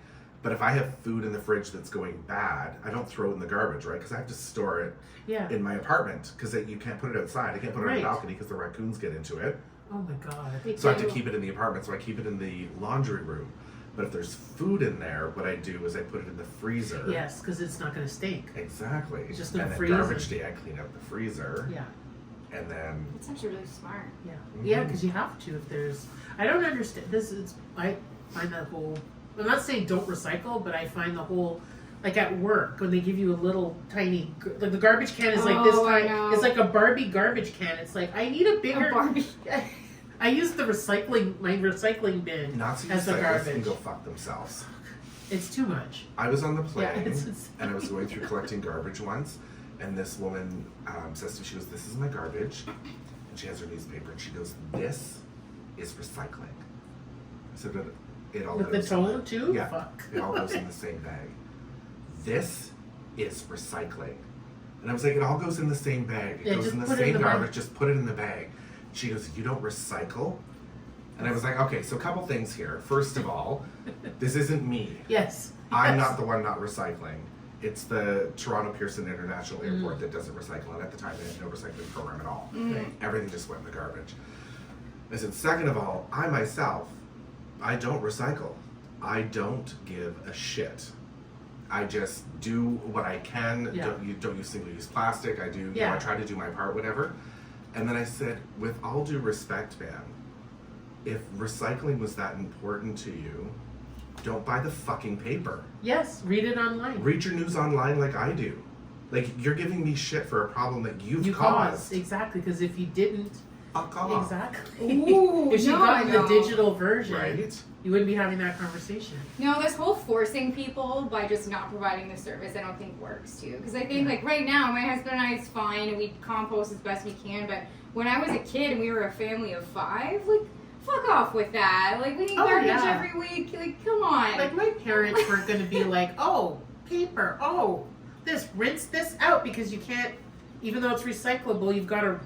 But if I have food in the fridge that's going bad, I don't throw it in the garbage, right? Because I have to store it Yeah. in my apartment because you can't put it outside. I can't put it on Right. the balcony because the raccoons get into it. Oh my god. So I have to keep it in the apartment. So I keep it in the laundry room. But if there's food in there, what I do is I put it in the freezer. Yes, because it's not going to stink. Exactly. It's just gonna and then freeze garbage and- day, I clean out the freezer. Yeah. And then That's actually really smart. Yeah. Mhm. Yeah, because you have to if there's. I don't understand. This is. I find that whole. I'm not saying don't recycle, but I find the whole. Like at work, when they give you a little tiny. Like the garbage can is like this Oh, I tiny. know. It's like a Barbie garbage can. It's like, I need a bigger. A Barbie. I use the my recycling bin Nazi as the recyclers can garbage. go fuck themselves. It's too much. I was on the plane Yeah, it's and I was going through collecting garbage once, and this woman says to me, she goes, "This is my garbage," and she has her newspaper, and she goes, "This is recycling." I said, "But it all With the goes in tone too? Yeah, Fuck. it all goes in the same bag. This is recycling." And I was like, "It all goes in the same bag. It Yeah, goes just in the put it in same the bag." garbage. Just put it in the bag." She goes, "You don't recycle?" And I was like, "Okay, so a couple things here. First of all, this isn't me. Yes. I'm Yes. not the one not recycling. It's the Toronto Pearson International Airport that doesn't recycle, and at the time they had no recycling program at all. Right. Everything just went in the garbage." I said, "Second of all, I myself, I don't recycle. I don't give a shit. I just do what I can. Yeah. Don't use single-use plastic. I do. You know, Yeah. I try to do my part, whatever." And then I said, "With all due respect, man, if recycling was that important to you, don't buy the fucking paper. Yes. Read it online. Read your news online like I do. Like, you're giving me shit for a problem that you've You caused. exactly, because if you didn't, Fuck off." exactly. Ooh, if you no, got I the know. digital version, Right? you wouldn't be having that conversation. No, this whole forcing people by just not providing the service, I don't think works too. Because I think like right now, my husband and I is fine, and we compost as best we can. But when I was a kid and we were a family of 5, like fuck off with that. Like we need Oh, garbage yeah. every week. Like come on. Like my parents weren't going to be like, oh, paper, oh, rinse this out because you can't, even though it's recyclable, you've got to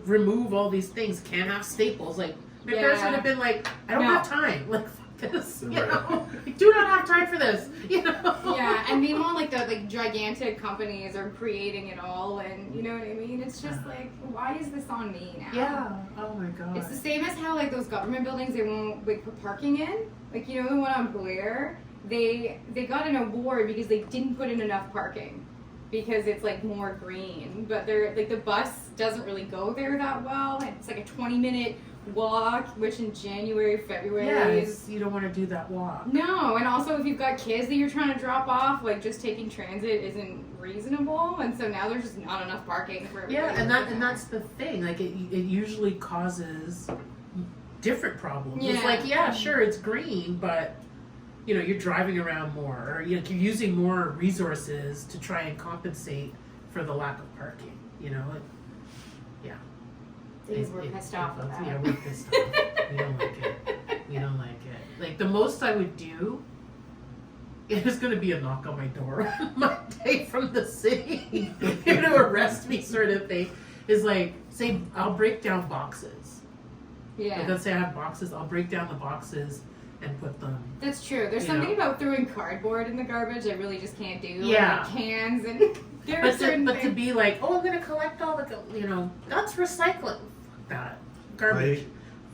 remove all these things. Can't have staples. Like my parents Yeah. would have been like, I don't No. have time. Like fuck this, you Right. know. I do not have time for this, you know. Yeah, and meanwhile, like the gigantic companies are creating it all, and you know what I mean. It's just like, why is this on me now? Yeah. Oh my god. It's the same as how like those government buildings they won't like put parking in. Like you know the one on Blair, they got an award because they didn't put in enough parking because it's like more green. But they're like the bus doesn't really go there that well. And it's like a 20-minute walk, which in January, February Yeah, is you don't want to do that walk. no. And also if you've got kids that you're trying to drop off, like just taking transit isn't reasonable. And so now there's just not enough parking for everybody. Yeah, and that's the thing. Like it usually causes different problems. It's Yeah. like, yeah, sure, it's green, but you know, you're driving around more, or you're using more resources to try and compensate for the lack of parking. You know, Things we're pissed off with that. Yeah, we're pissed off. We don't like it. We don't like it. Like the most I would do. There's going to be a knock on my door on Monday from the city. You're going to arrest me, sort of thing. Is like, say, I'll break down boxes. Yeah. Like, let's say I have boxes. I'll break down the boxes and put them. That's true. There's You something know. about throwing cardboard in the garbage I really just can't do. Yeah. Like cans and there are certain But to things. be like, oh, I'm going to collect all the, that's recycling. Fuck that. Garbage.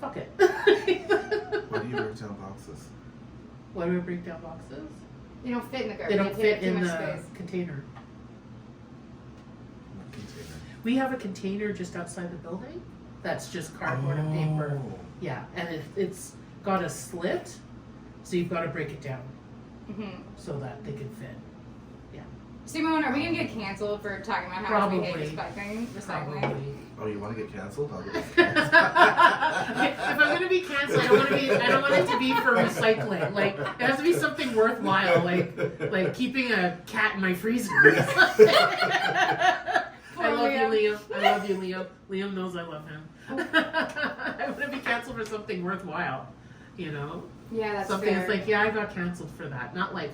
fuck it. Why do you break down boxes? Why do we break down boxes? They don't fit in the They garbage. don't They fit take up in too the much space. container. What container? We have a container just outside the building that's just cardboard and paper. Oh. Yeah, and it's got a slit, so you've got to break it down Mm-hmm. so that they can fit. Simone, are we gonna get canceled for talking about how much we hate Probably. recycling? Probably. Oh, you want to get canceled? I'll get If canceled. I'm gonna be canceled, I don't want it to be for recycling. Like it has to be something worthwhile, like keeping a cat in my freezer. I love you, Liam. I love you, Liam. Liam knows I love him. I want to be canceled for something worthwhile, you know? Yeah, that's Something fair. that's like, yeah, I got canceled for that. Not like,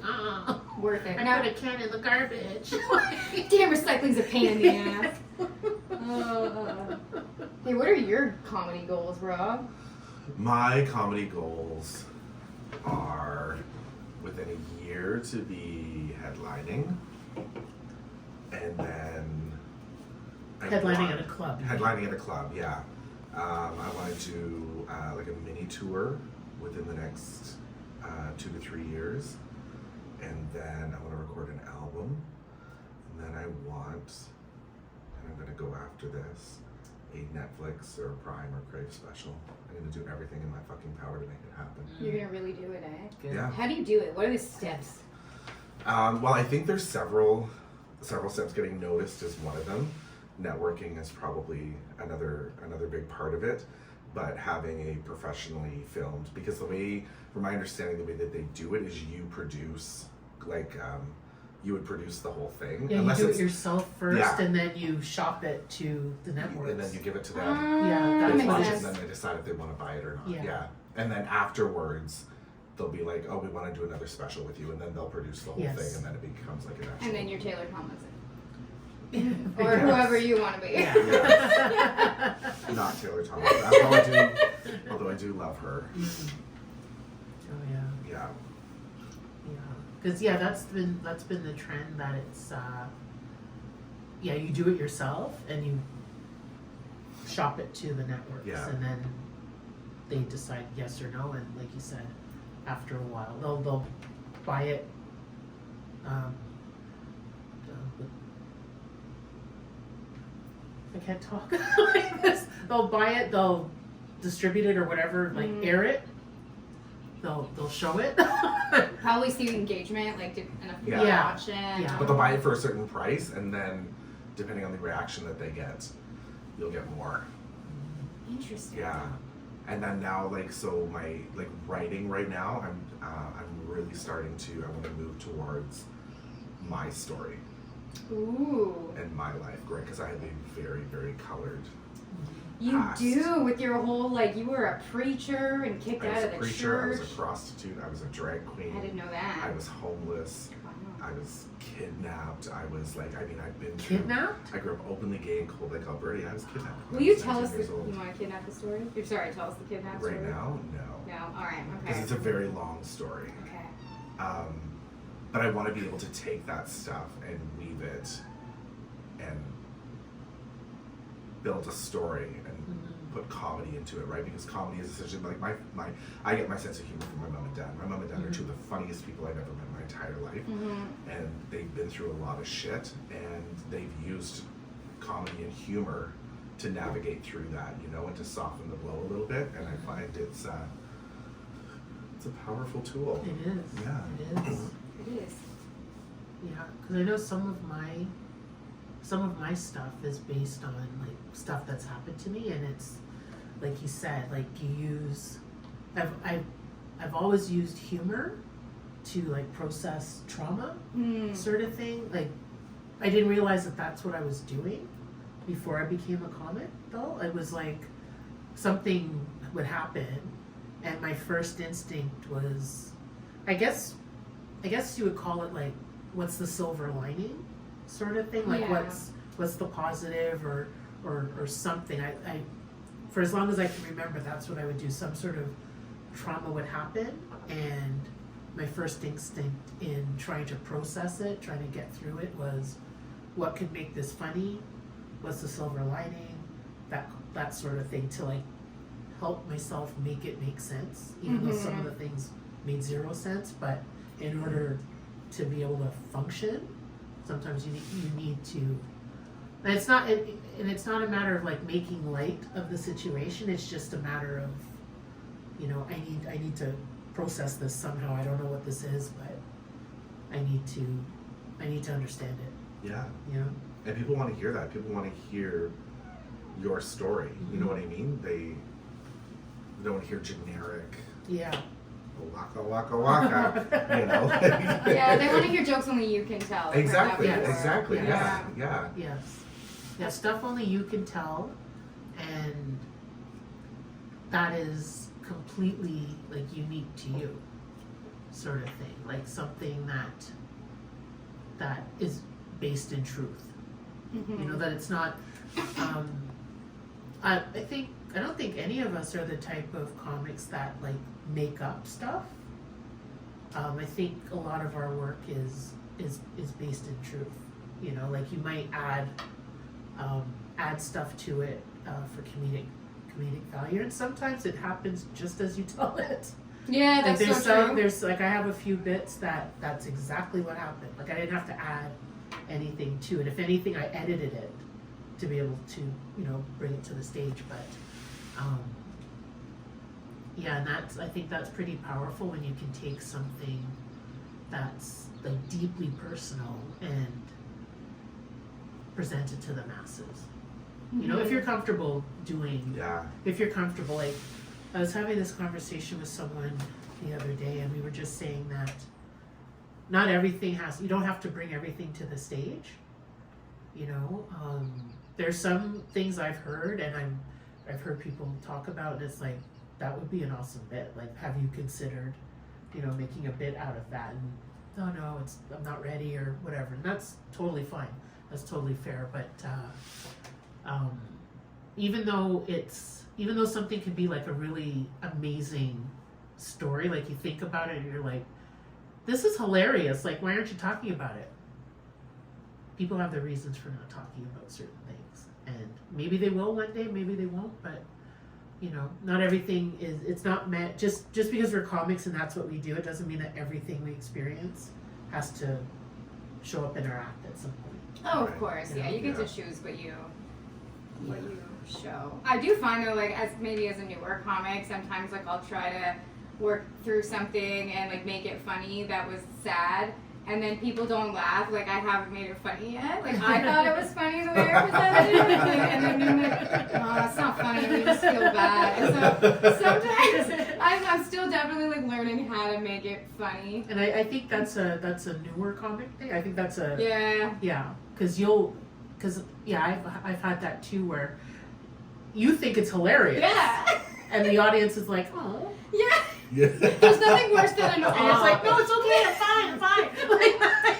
Worth it. I Now, put a can in the garbage. damn, recycling's a pain in the ass. Hey, what are your comedy goals, Rob? My comedy goals are within a year to be headlining, and then Headlining at a club. Headlining at a club, yeah. I want to do like a mini tour within the next 2 to 3 years, and then I want to record an album, and then I'm going to go after this, a Netflix or Prime or Crave special. I'm going to do everything in my fucking power to make it happen. You're gonna really do it, eh? Good. Yeah. How do you do it? What are the steps? Well, I think there's several steps. Getting noticed is one of them. Networking is probably another big part of it, but having a professionally filmed, because from my understanding, the way that they do it is you produce, you would produce the whole thing. Yeah, you do it yourself first, Yeah. and then you shop it to the networks. And then you give it to them. Yeah, They that makes watch it, sense. and then they decide if they want to buy it or not. Yeah. And then afterwards, they'll be like, "Oh, we want to do another special with you," and then they'll produce the whole Yes. thing, and then it becomes like an actual. And then you're Taylor Tomlinson. Yes. Or whoever you want to be. Yeah. Not Taylor Thomas. Although I do love her. Oh yeah. Yeah. Yeah, because that's been the trend that it's you do it yourself and you shop it to the networks, Yeah. and then they decide yes or no, and like you said, after a while they'll buy it. I can't talk like this. They'll buy it, they'll distribute it or whatever, like air it. They'll show it. Probably see engagement, like did enough people Yeah. watch it. Yeah. But they'll buy it for a certain price, and then depending on the reaction that they get, you'll get more. Interesting. Yeah. And then now, so my writing right now, I'm really starting to. I want to move towards my story Ooh. and my life, right? Because I have a very, very colored. You past. do, with your whole, you were a preacher and kicked I out was of a the preacher. I church. was a prostitute. I was a drag queen. I didn't know that. I was homeless. Wow. I was kidnapped. I was I've been through. Kidnapped? I grew up openly gay in Cold Lake, Alberta. Yeah, I was kidnapped. when Will I you was tell 19 us years you old. want to kidnap the story? You're sorry, tell us the kidnap story. Right now, no. No? Alright, Because okay. it's a very long story. Okay. But I want to be able to take that stuff and weave it and build a story and put comedy into it, right? Because comedy is essentially I get my sense of humor from my mom and dad. My mom and dad are two of the funniest people I've ever met in my entire life. Mm-hmm. And they've been through a lot of shit, and they've used comedy and humor to navigate through that, and to soften the blow a little bit. And I find it's a powerful tool. It is. Yeah. It is. It is. Yeah, because I know some of my stuff is based on stuff that's happened to me, and it's like you said, you use. I've always used humor to process trauma, sort of thing. I didn't realize that that's what I was doing before I became a comic. Though it was something would happen, and my first instinct was, I guess you would call it what's the silver lining, sort of thing. Yeah. What's the positive or something. I for as long as I can remember, that's what I would do. Some sort of trauma would happen, and my first instinct in trying to process it, trying to get through it, was what could make this funny, what's the silver lining, that sort of thing, to help myself make it make sense, even though some of the things made zero sense. But in order to be able to function, sometimes you need to. And it's not a matter of like making light of the situation. It's just a matter of, you know, I need to process this somehow. I don't know what this is, but I need to understand it. Yeah. You know? And people want to hear that. People want to hear your story. You know what I mean? They don't want to hear generic. Yeah. Waka waka waka. You know. Yeah, they want to hear jokes only you can tell. Exactly. Yes. Exactly. Yes. Yeah. Yes. Yeah. Stuff only you can tell, and that is completely like unique to you, sort of thing. Like something that is based in truth. You know, that it's not. I don't think any of us are the type of comics that like make up stuff. I think a lot of our work is based in truth. You know, like you might add stuff to it for comedic value, and sometimes it happens just as you tell it. Yeah, Like that's so true. there's like I have a few bits that's exactly what happened. Like I didn't have to add anything to it. If anything, I edited it to be able to, you know, bring it to the stage. But yeah, and I think that's pretty powerful when you can take something that's like deeply personal and present it to the masses. You know, if you're comfortable doing, if you're comfortable, like I was having this conversation with someone the other day, and we were just saying that not everything you don't have to bring everything to the stage. You know, there's some things I've heard, and I've heard people talk about, and it's like, that would be an awesome bit. Like, have you considered, you know, making a bit out of that? And no, I'm not ready or whatever. And that's totally fine. That's totally fair. But even though something could be like a really amazing story, like you think about it and you're like, this is hilarious. Like, why aren't you talking about it? People have their reasons for not talking about certain things, and maybe they will one day, maybe they won't. But you know, not everything is. It's not meant just because we're comics and that's what we do. It doesn't mean that everything we experience has to show up in our act at some point. Oh, of course, yeah. You get to choose what you show. I do find though, like as a newer comic, sometimes like I'll try to work through something and like make it funny that was sad, and then people don't laugh. Like I haven't made it funny yet. Like I thought it was funny the way I presented it, and then you're like, oh, that's not funny. You just feel bad. And so sometimes I'm still definitely like learning how to make it funny. And I think that's a newer comic thing. I think that's a yeah. Because I've had that too, where you think it's hilarious, and the audience is like, oh, yeah. Yeah. There's nothing worse than an and it's like, no, it's okay, I'm fine.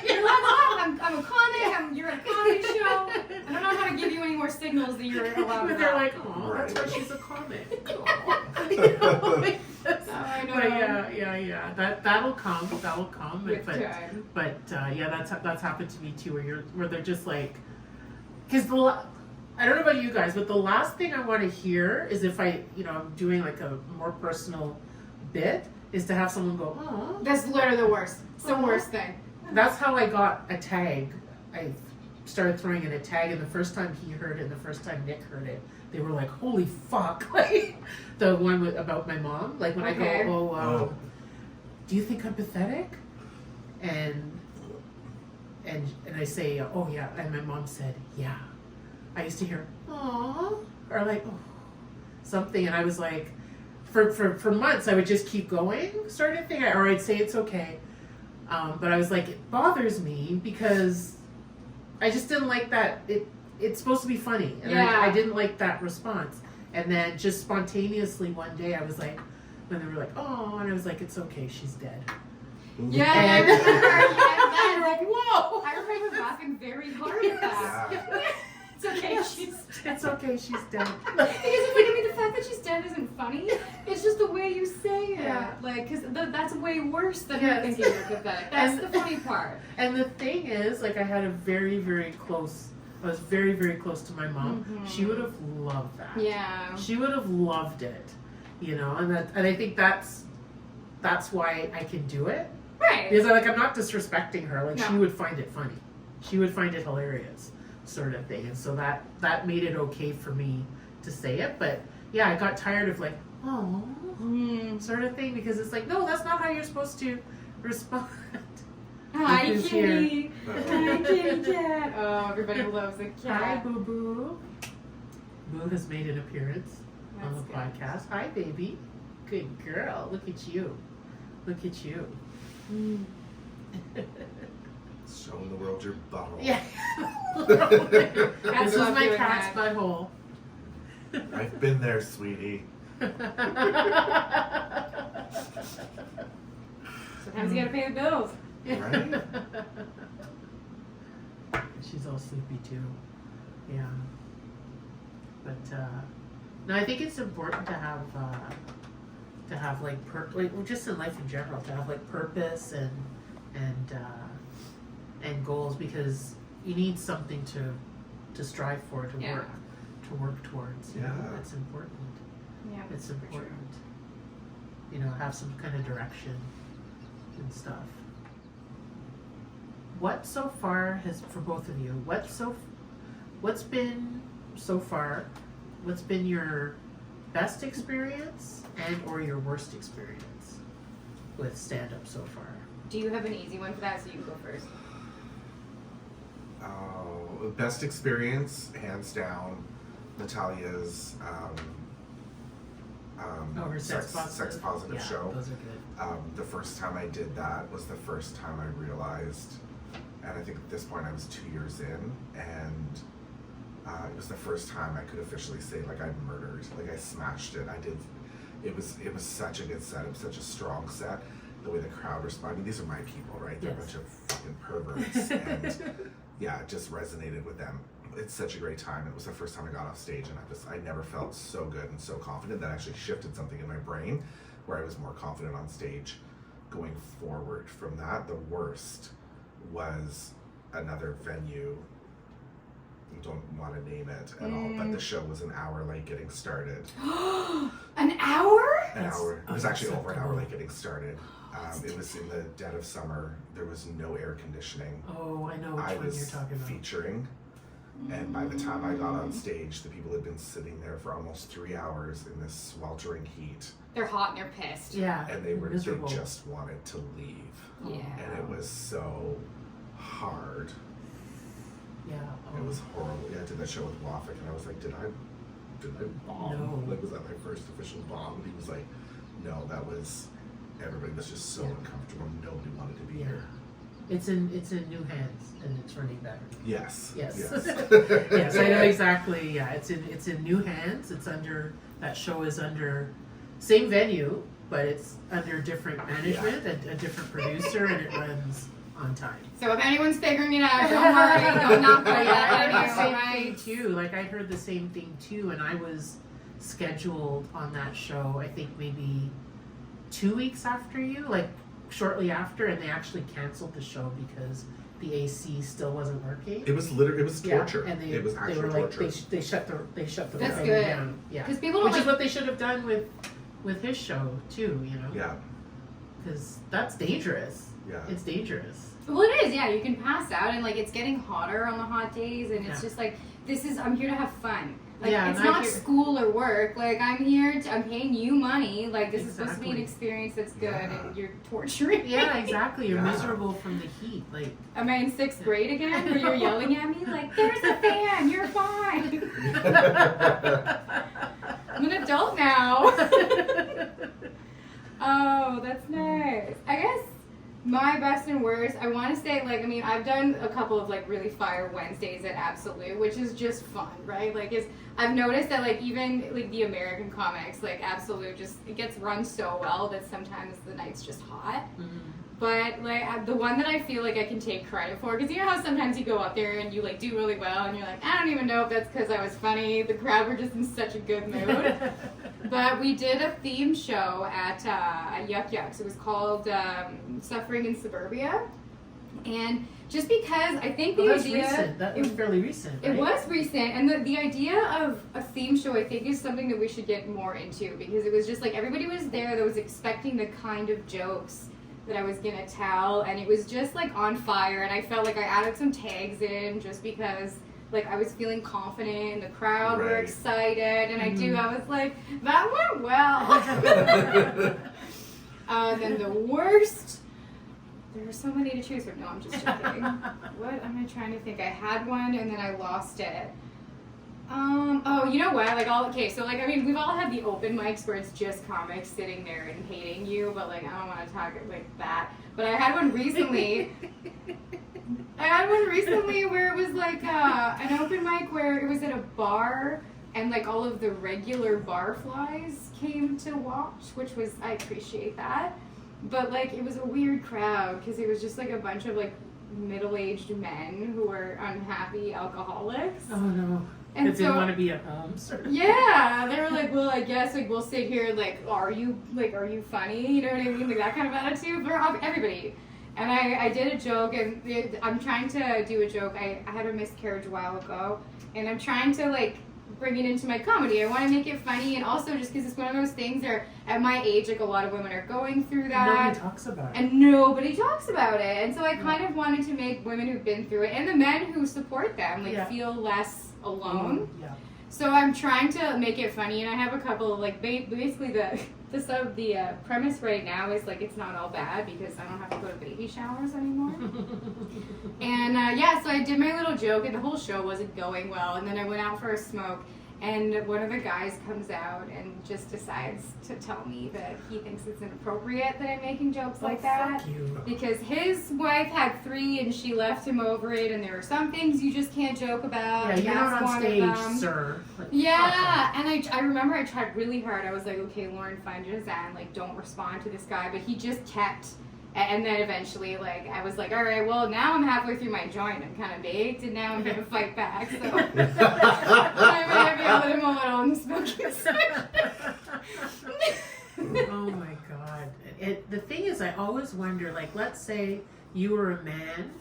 You're like, I'm a comic. You're at a comedy show. I don't know how to give you any more signals that you're allowed to. But they're like, oh, that's why she's a comic. You know, like, I know. But yeah. That'll come. With time. But that's happened to me too, where they're just like, because I don't know about you guys, but the last thing I want to hear is if I'm doing like a more personal bit, is to have someone go, oh. That's literally the worst. It's the worst thing. That's how I got a tag. I started throwing in a tag, and the first time he heard it, and the first time Nick heard it, they were like, holy fuck. Like, the one about my mom. Like, when I go, do you think I'm pathetic? And I say, oh yeah. And my mom said, yeah. I used to hear, aww, or like, oh, something. And I was like, for months, I would just keep going, sort of thing. Or I'd say it's okay. But I was like, it bothers me because I just didn't like that. It's supposed to be funny. And I didn't like that response. And then just spontaneously one day, I was like, when they were like, oh, and I was like, it's okay, she's dead. Yeah, I remember. I'm like, whoa. I remember laughing very hard at that. Yeah. It's okay, it's okay, she's dead. Because the fact that she's dead isn't funny. It's just the way you say it. Yeah. Like, because that's way worse than thinking you're pathetic. That's the funny part. And the thing is, like, I had I was very, very close to my mom. Mm-hmm. She would have loved that. Yeah. She would have loved it. you know, and I think that's why I can do it. Right. Because I'm not disrespecting her. Like, No. she would find it funny. She would find it hilarious, sort of thing. And so that made it okay for me to say it. But yeah, I got tired of like, oh, sort of thing, because it's like, no, that's not how you're supposed to respond. Hi, Who's kitty. Hi, kitty cat. Oh, everybody loves the Hi, cat. Boo Boo. Boo has made an appearance on the That's good. podcast. Hi, baby. Good girl. Look at you. Look at you. Showing the world your butthole. Yeah. Cats This is love my doing cat's that. butthole. I've been there, sweetie. Sometimes you gotta pay the bills. Right? She's all sleepy too. Yeah. But no, I think it's important to have like like just in life in general, to have like purpose and goals, because you need something to strive for, to Yeah. work towards. You know, Yeah. it's important. Yeah, It's super true. important. You know, have some kind of direction and stuff. What so far has, for both of you, what's been so far, what's been your best experience and or your worst experience with stand-up so far? Do you have an easy one for that, so you can go first? Oh, best experience, hands down, Natalia's Her sex positive yeah, show. Those are good. The first time I did that was the first time I realized, and I think at this point I was 2 years in, and it was the first time I could officially say, like, I murdered, like, I smashed it. It was such a good set. It was such a strong set. The way the crowd responded. These are my people, right? They're a Yes. bunch of fucking perverts, and yeah, it just resonated with them. It's such a great time. It was the first time I got off stage, and I never felt so good and so confident. That actually shifted something in my brain, where I was more confident on stage going forward from that. The worst was another venue. I don't want to name it at all, but the show was an hour late getting started. An hour? An hour. It was actually over an hour unacceptable. late getting started. It was in the dead of summer. There was no air conditioning. Oh, I know which I one you're was talking about. featuring, and by the time I got on stage, the people had been sitting there for almost 3 hours in this sweltering heat, They're hot and they're pissed. Yeah, and they miserable. just wanted to leave, Oh, Yeah. and it was so hard. Yeah. It was horrible. Yeah, I did that show with Wafik, and I was like, did I bomb? No. Like, was that my first official bomb? And he was like, no, that was, everybody was just so Yeah. uncomfortable. Nobody wanted to be Yeah. here. It's in new hands, and it's running better. Yes. Yes. Yes. Yes, I know exactly. Yeah, it's in new hands. It's under, that show is under same venue, but it's under different management, a different producer, and it runs on time. So if anyone's figuring it out, don't worry. I'm not I going heard the to same right? thing too. Like, I heard the same thing too, and I was scheduled on that show, I think maybe 2 weeks after you, like shortly after, and they actually canceled the show because the AC still wasn't working. It was literally, it was torture. Yeah, and it was they actual were like, torture. they shut the That's thing good. down. Yeah, Because people don't which is like, what they should have done with his show too. You know, Yeah. because that's dangerous. Yeah. It's dangerous. well, it is, yeah. You can pass out, and like it's getting hotter on the hot days, and it's Yeah. just like, I'm here to have fun. Like, Yeah, it's and I not hear- school or work. Like, I'm paying you money. Like, this is supposed to be an Exactly. experience that's good, Yeah. and you're torturing me. Yeah, exactly. You're Yeah. miserable from the heat. Like, Am I in 6th grade again, where you're yelling at me? Like, there's a fan, you're fine. I'm an adult now. Oh, that's nice. I guess my best and worst, I want to say, like, I mean, I've done a couple of, like, really fire Wednesdays at Absolute, which is just fun, right? Like, I've noticed that, like, even, like, the American comics, like, Absolute it gets run so well that sometimes the night's just hot. But, like, the one that I feel like I can take credit for, because you know how sometimes you go up there and you, like, do really well, and you're like, I don't even know if that's because I was funny. The crowd were just in such a good mood. But we did a theme show at Yuck Yucks. It was called Suffering in Suburbia. And just because I think the Well, that's idea recent. That was fairly recent. it right? was recent, and the idea of a theme show I think is something that we should get more into, because it was just like everybody was there that was expecting the kind of jokes that I was gonna tell, and it was just like on fire, and I felt like I added some tags in just because like I was feeling confident and the crowd were Right. excited, and Mm-hmm. I was like, that went well. Then the worst, there were so many to choose from. No, I'm just joking. What am I trying to think? I had one and then I lost it. Oh, you know what? Like so like I mean, we've all had the open mics where it's just comics sitting there and hating you, but like I don't want to talk like that. But I had one recently. Where it was like an open mic where it was at a bar and like all of the regular barflies came to watch, which was, I appreciate that. But like it was a weird crowd because it was just like a bunch of like middle-aged men who were unhappy alcoholics. Oh no. And Because they didn't want to be at home, sort of. yeah, they were like, well, I guess like we'll sit here like, are you funny? You know what I mean? Like that kind of attitude for everybody. And I did a joke, and I'm trying to do a joke. I had a miscarriage a while ago, and I'm trying to like bring it into my comedy. I want to make it funny, and also just because it's one of those things where at my age, like a lot of women are going through that. Nobody talks about it. And nobody talks about it. And so I kind of wanted to make women who've been through it and the men who support them like feel less alone. Yeah. So I'm trying to make it funny, and I have a couple of like basically the premise right now is like it's not all bad because I don't have to go to baby showers anymore. And so I did my little joke, and the whole show wasn't going well. And then I went out for a smoke, and one of the guys comes out and just decides to tell me that he thinks it's inappropriate that I'm making jokes like that. Fuck you. Because his wife had 3 and she left him over it, and there are some things you just can't joke about. Yeah, and you're that's not on one stage, of them. sir. Like, Yeah, and I remember I tried really hard. I was like, okay, Lauren, find your zen. Like, don't respond to this guy. But he just kept. And then eventually, like, I was like, all right, well, now I'm halfway through my joint. I'm kind of baked, and now I'm going to fight back. So I maybe I'll let him alone, smoking section. Oh my god. The thing is, I always wonder, like, let's say you were a man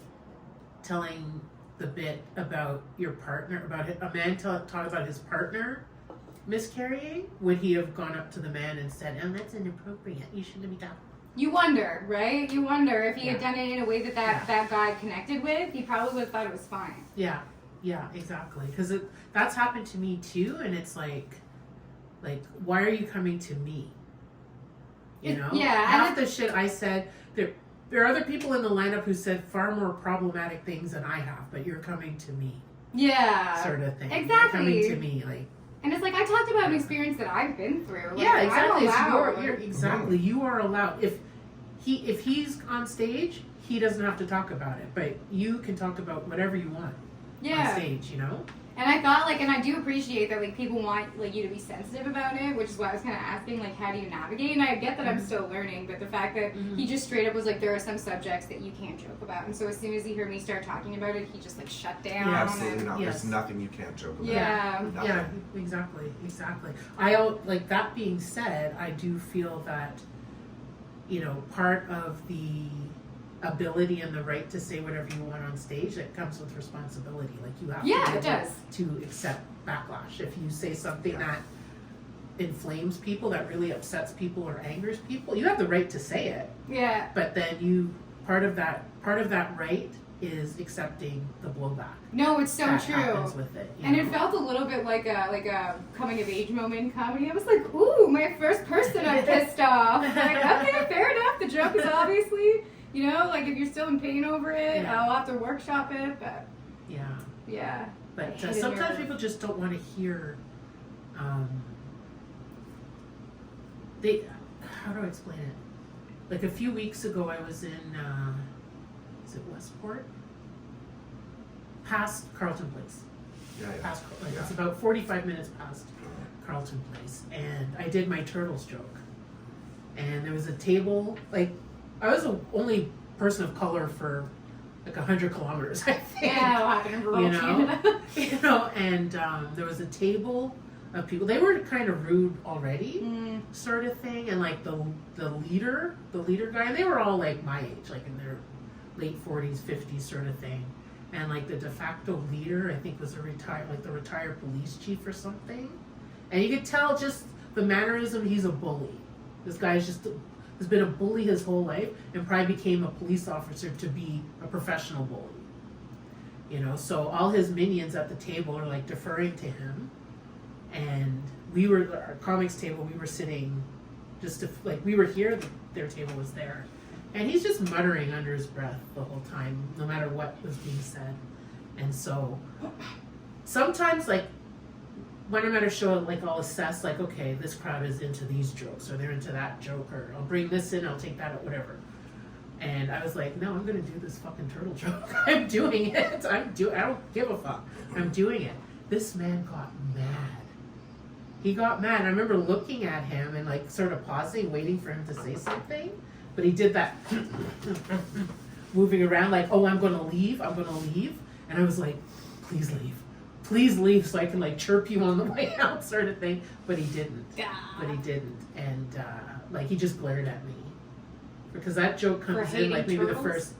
telling the bit about your partner, about a man talking about his partner miscarrying. Would he have gone up to the man and said, oh, that's inappropriate, you shouldn't be talking? You wonder, right? You wonder if he had done it in a way that guy connected with, he probably would have thought it was fine. Yeah, exactly. Because that's happened to me too, and it's like, why are you coming to me? You know? Half the shit I said, there are other people in the lineup who said far more problematic things than I have, but you're coming to me. Yeah. Sort of thing. Exactly. You're coming to me, like. And it's like, I talked about an experience that I've been through. Like, Yeah, exactly. I'm allowed. You're exactly. You are allowed. If he's on stage, he doesn't have to talk about it, but you can talk about whatever you want on stage, you know? And I thought, like, and I do appreciate that, like, people want, like, you to be sensitive about it, which is why I was kind of asking, like, how do you navigate? And I get that I'm still learning, but the fact that he just straight up was like, there are some subjects that you can't joke about. And so as soon as he heard me start talking about it, he just, like, shut down. Yeah, Absolutely not. Yes. There's nothing you can't joke about. Yeah. Nothing. Yeah, exactly. Like, that being said, I do feel that, you know, part of the ability and the right to say whatever you want on stage, that comes with responsibility. Like, you have to be it able does. to accept backlash. If you say something that inflames people, that really upsets people or angers people, you have the right to say it. Yeah. But then part of that right is accepting the blowback. No, it's so that true. happens with it, you And know? it felt a little bit like a coming of age moment in comedy. I was like, ooh, my first person I pissed off. Like, okay, fair enough. The joke is obviously, you know, like if you're still in pain over it, I'll have to workshop it. But yeah. But I hate sometimes it. people just don't want to hear. How do I explain it? Like a few weeks ago, I was in. Is it Westport? Past Carlton Place. Yeah. Past, it's about 45 minutes past Carlton Place, and I did my turtles joke. And there was a table. Like, I was the only person of color for like 100 kilometers, I think. Yeah, it'll happen in rural Canada. You know, and there was a table of people. They were kind of rude already, sort of thing. And like the leader guy, and they were all like my age, like in their late 40s, 50s sort of thing. And like the de facto leader, I think was the retired police chief or something. And you could tell just the mannerism, he's a bully. This guy's just has been a bully his whole life and probably became a police officer to be a professional bully. You know, so all his minions at the table are like deferring to him. And we were, our comics table, we were sitting just to, like, we were here, their table was there. And he's just muttering under his breath the whole time, no matter what was being said. And so sometimes, like, when I'm at a show, like, I'll assess, like, okay, this crowd is into these jokes, or they're into that joke, or I'll bring this in, I'll take that out, whatever. And I was like, no, I'm gonna do this fucking turtle joke. I'm doing it. I don't give a fuck. I'm doing it. This man got mad. He got mad. I remember looking at him and like sort of pausing, waiting for him to say something. But he did that moving around like, oh, I'm gonna leave. And I was like, please leave so I can like chirp you on the way out sort of thing. But he didn't. And like he just glared at me. Because that joke comes in like maybe turtles?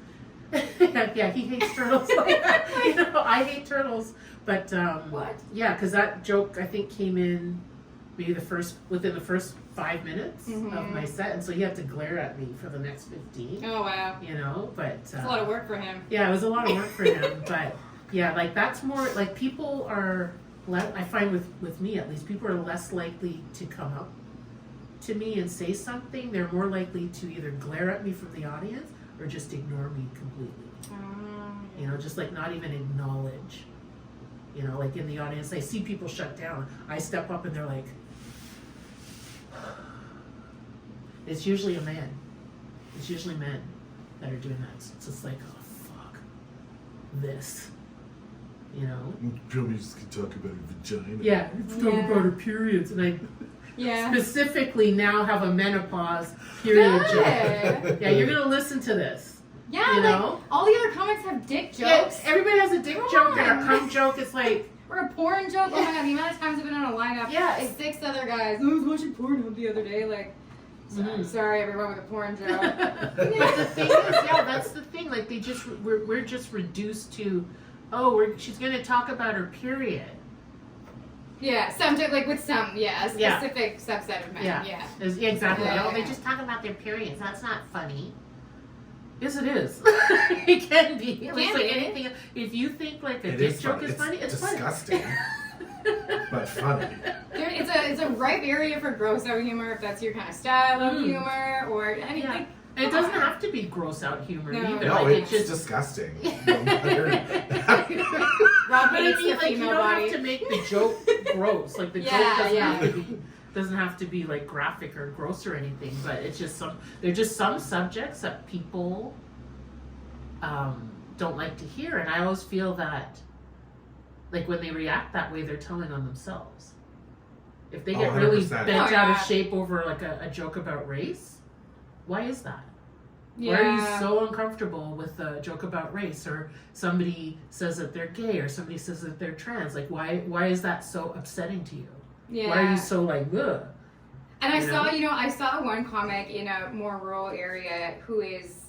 The first. Yeah, he hates turtles. You know, I hate turtles. But what? Yeah, because that joke I think came in maybe within the first 5 minutes of my set, and so he had to glare at me for the next 15. Oh wow! You know, but it's a lot of work for him. Yeah, it was a lot of work for him. But yeah, like that's more like people are. I find with me at least, people are less likely to come up to me and say something. They're more likely to either glare at me from the audience or just ignore me completely. You know, just like not even acknowledge. You know, like in the audience, I see people shut down. I step up and they're like, it's usually a man. It's usually men that are doing that. So it's just like, oh, fuck this. You know? Probably just can talk about her vagina. Yeah, talk about her periods. And I specifically now have a menopause period joke. Yeah, you're going to listen to this. Yeah, you like know? all the other comics have dick jokes. Yeah, everybody has a dick joke and a cum joke. It's like, or a porn joke. Oh my god, the amount of times I've been on a lineup. Yeah, it's 6 other guys. I was watching Pornhub the other day. Like, sorry everyone with a porn joke. But the thing is, yeah, that's the thing. Like we're just reduced to, she's gonna talk about her period. Yeah, like with some, a specific subset of men. Yeah, exactly. Yeah. They just talk about their periods. That's not funny. Yes, it is. It can be. It's like anything. If you think like a dick joke is funny, it's disgusting, but funny. It's a ripe area for gross out humor if that's your kind of style of humor or anything. Yeah. It doesn't have to be gross out humor either. No, like, it's just disgusting. Rob but I mean, like, you don't have to make the joke gross. Like the joke doesn't have to be like graphic or gross or anything. But it's just they're just some subjects that people don't like to hear, and I always feel that like when they react that way, they're telling on themselves. If they get really bent out of shape over like a joke about race, why is that? Yeah. Why are you so uncomfortable with a joke about race, or somebody says that they're gay, or somebody says that they're trans? Like, why is that so upsetting to you? Yeah. Why are you so like, ugh? And I saw one comic in a more rural area who is,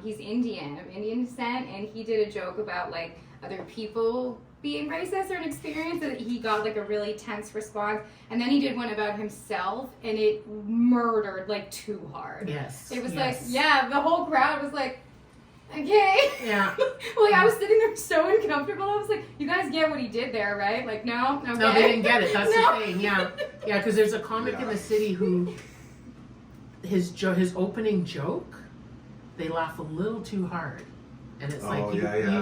he's Indian, of Indian descent, and he did a joke about like other people being racist or an experience, and he got like a really tense response. And then he did one about himself, and it murdered like too hard. Yes. It was like, the whole crowd was like, okay. Yeah. Like I was sitting there so uncomfortable. I was like, you guys get what he did there, right? Like, no, okay. No, they didn't get it. That's the thing. Yeah, because there's a comic in the city who his opening joke, they laugh a little too hard. And it's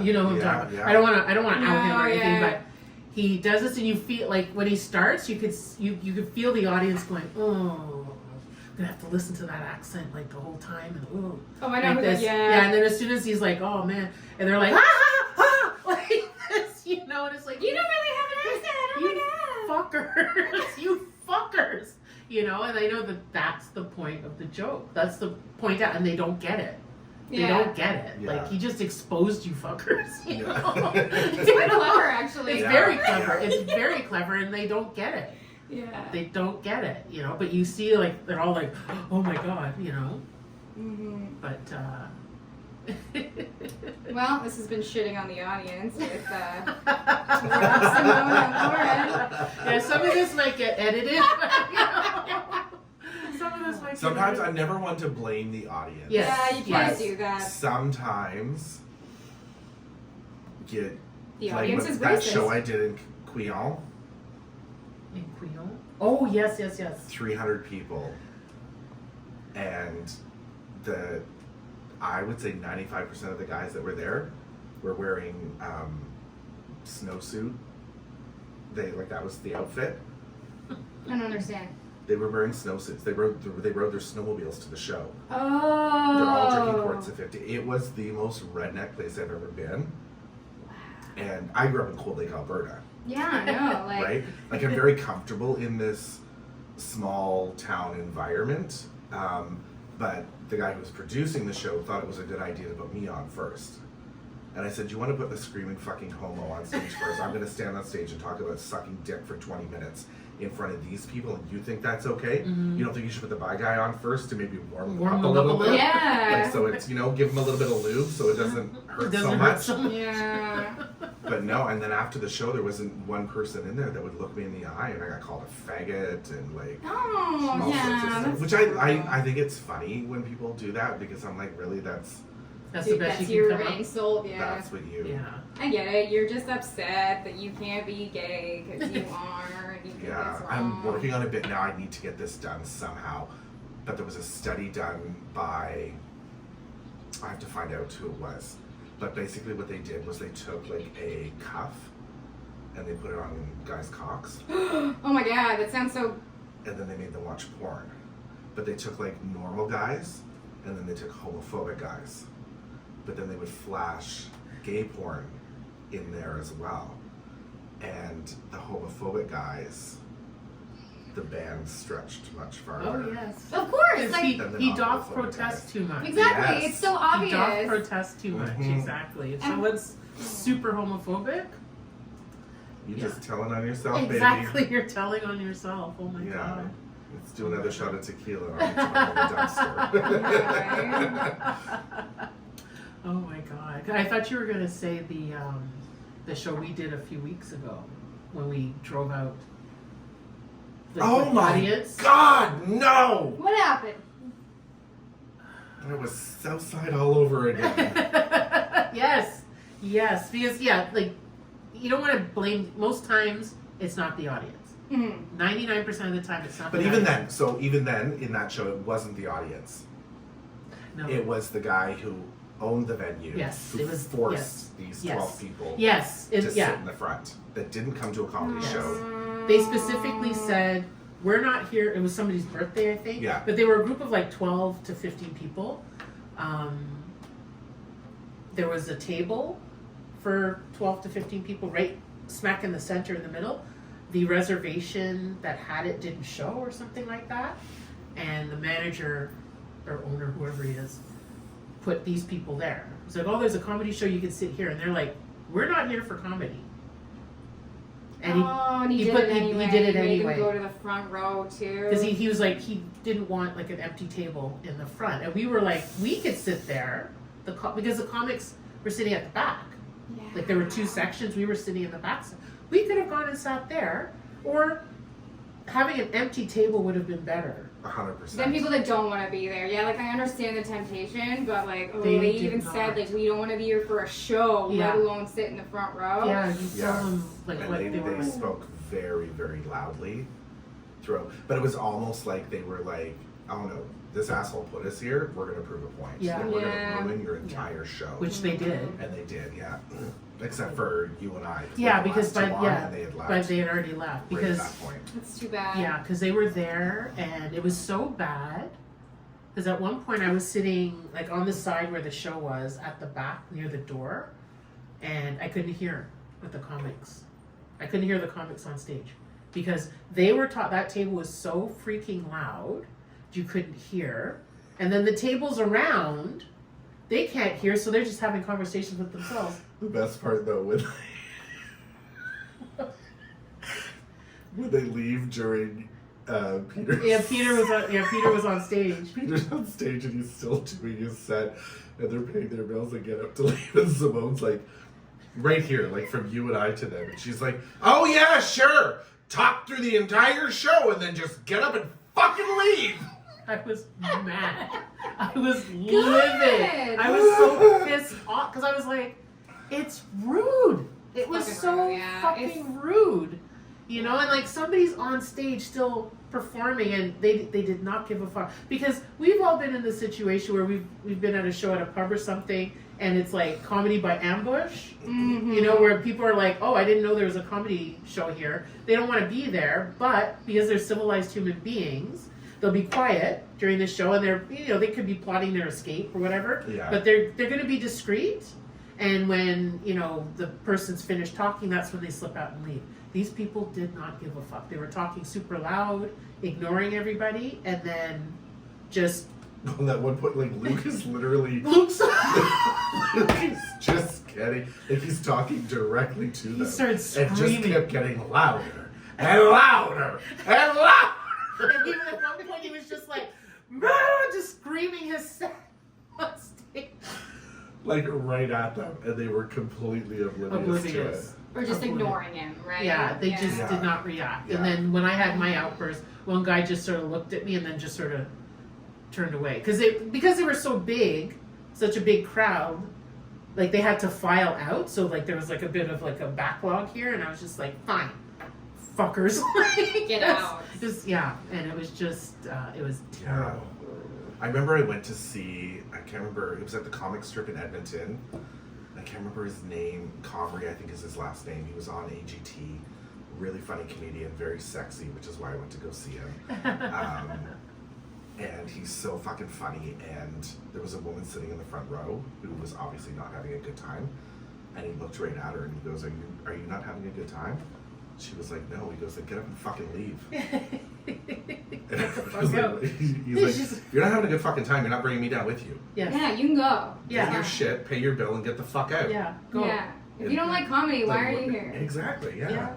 you know who I'm talking about. I don't want to out him or anything, but he does this, and you feel like when he starts, you could feel the audience going, oh, I'm gonna have to listen to that accent like the whole time, and I know like this, and then as soon as he's like, oh man, and they're like, ah, like this, you know, and it's like, you don't really have an accent, oh my god, you fuckers, you know, and I know that's the point of the joke, that's the point, and they don't get it. They don't get it. Yeah. Like, he just exposed you fuckers. You know? It's quite clever, actually. It's very clever. It's very clever, and they don't get it. Yeah. They don't get it, you know? But you see, like, they're all like, oh my god, you know? Mm-hmm. But, Well, this has been shitting on the audience with Simone and Lauren. Yeah, some of this might get edited. But, you know, some of this might. Sometimes I'm never one to blame the audience. Yes. Yeah, you can't Yes. do that. Sometimes The like audience with is that racist. show I did in Quillon, In Creole? Oh, yes, yes, yes. 300 people, and I would say 95% of the guys that were there were wearing snowsuit. That was the outfit. I don't understand. They were wearing snowsuits. They rode their snowmobiles to the show. Oh. They're all drinking quarts of 50. It was the most redneck place I've ever been. And I grew up in Cold Lake, Alberta. Yeah, I know. Like, Right? Like I'm very comfortable in this small town environment. But the guy who was producing the show thought it was a good idea to put me on first. And I said, "You want to put the screaming fucking homo on stage first? I'm going to stand on stage and talk about sucking dick for 20 minutes in front of these people, and you think that's okay? Mhm. You don't think you should put the bi guy on first to maybe warm them up a them little bit? Yeah. Like, so it's, give them a little bit of lube so it doesn't hurt It doesn't so hurt much. so much. yeah. But no, and then after the show, there wasn't one person in there that would look me in the eye, and I got called a faggot and like Oh, all sorts of yeah. stuff. That's Which I think it's funny when people do that because I'm like, really, that's That's Dude, the best that's you your can come up. insult, yeah. that's what you. Yeah. I get it. You're just upset that you can't be gay because you are. And you think Yeah, it's I'm wrong. working on a bit now. I need to get this done somehow. But there was a study done by, I have to find out who it was. But basically what they did was they took like a cuff and they put it on guys' cocks Oh my god, that sounds so. and then they made them watch porn. But they took like normal guys and then they took homophobic guys. But then they would flash gay porn in there as well. And the homophobic guys, the band stretched much farther. Oh, yes. Of course, Because like Than the he doth non-homophobic protest guys. too much. exactly. Yes. It's so He obvious. doth protest too much, Mhm. exactly. If And- someone's super homophobic, You Yeah. just telling on yourself, exactly, baby. you're telling on yourself. Oh my Yeah. god. Let's do another shot of tequila and I'll get you back in the dumpster. Oh my god. I thought you were gonna say the show we did a few weeks ago when we drove out. Oh with the my audience. God, no! What happened? It was Southside all over again. Yes, because you don't want to blame. Most times, it's not the audience. Mm-hmm. 99% of the time, it's not. But the even audience. then, in that show, it wasn't the audience. No. It was the guy who owned the venue. Yes, who it was- forced yes, these yes. 12 people Yes, to sit yeah. in the front that didn't come to a comedy Yes. show. They specifically said, "We're not here." It was somebody's birthday, I think. Yeah. But they were a group of like 12 to 15 people. There was a table for 12 to 15 people right smack in the center in the middle. The reservation that had it didn't show or something like that. And the manager or owner, whoever he is, put these people there. It's like, "Oh, there's a comedy show, you can sit here." And they're like, "We're not here for comedy." And And he he did put- it he anyway. did it Made anyway. him go to the front row too. because he was like, he didn't want like an empty table in the front. And we were like, we could sit there because the comics were sitting at the back. Yeah. Like there were two sections, we were sitting in the back. So we could have gone and sat there, or having an empty table would have been better. 100%. Then people that don't want to be there, yeah, like I understand the temptation, but like They they did even not. said like we don't want to be here for a show, Yeah. let alone sit in the front row. Yeah, you Yeah. tell them like and what they were. they spoke very, very loudly throughout. But it was almost like they were like, "Oh no, this asshole put us here. We're going to prove a point. Yeah. Like, we're Yeah. going to ruin your entire show." Which they did. And they did, yeah. Except for you and I. Yeah, we because lasted by too long yeah, and they had left but they had already left right because at that point. That's too bad. yeah, because they were there and it was so bad. Because at one point I was sitting like on the side where the show was at the back near the door, and I couldn't hear with the comics. I couldn't hear the comics on stage because they were taught that table was so freaking loud you couldn't hear, and then the tables around they can't hear, so they're just having conversations with themselves. The best part though, when they leave during Peter. Peter was on stage. Peter's on stage and he's still doing his set, and they're paying their bills and get up to leave, and Simone's like, right here, like from you and I to them, and she's like, "Oh yeah, sure. Talk through the entire show and then just get up and fucking leave." I was mad. I was livid. I was so pissed off because I was like, it's rude. It was so fucking rude. You know, and like somebody's on stage still performing and they did not give a fuck. Because we've all been in this situation where we've been at a show at a pub or something and it's like comedy by ambush. Mm-hmm. You know, where people are like, oh, I didn't know there was a comedy show here. They don't want to be there, but because they're civilized human beings, they'll be quiet during the show, and they could be plotting their escape or whatever. Yeah. But they're going to be discreet, and when the person's finished talking, that's when they slip out and leave. These people did not give a fuck. They were talking super loud, ignoring everybody, and then just. At that one point, like Luke is literally. Luke's just getting, like he's talking directly to them. He started screaming. And just kept getting louder and louder and louder. And even at one point, he was just like, just screaming his set on stage. Like right at them, and they were completely oblivious to it. Or just ignoring him, right? Yeah, they just did not react. Yeah. And then when I had my outburst, one guy just sort of looked at me and then just sort of turned away. Because they were so big, such a big crowd, like they had to file out. So like there was like a bit of like a backlog here, and I was just like, fine. Fuckers. Get out. And it was just, it was terrible. Yeah. I remember I went to see, I can't remember, it was at the comic strip in Edmonton. I can't remember his name, Comrie, I think is his last name. He was on AGT. Really funny comedian, very sexy, which is why I went to go see him. And he's so fucking funny. And there was a woman sitting in the front row who was obviously not having a good time. And he looked right at her and he goes, are you not having a good time? She was like, no. He goes, like, get up and fucking leave. And he's like, if you're not having a good fucking time, you're not bringing me down with you. Yeah, you can go. Get your shit, pay your bill, and get the fuck out. Yeah, go. Yeah. If you don't like comedy, why are you here? Exactly, yeah.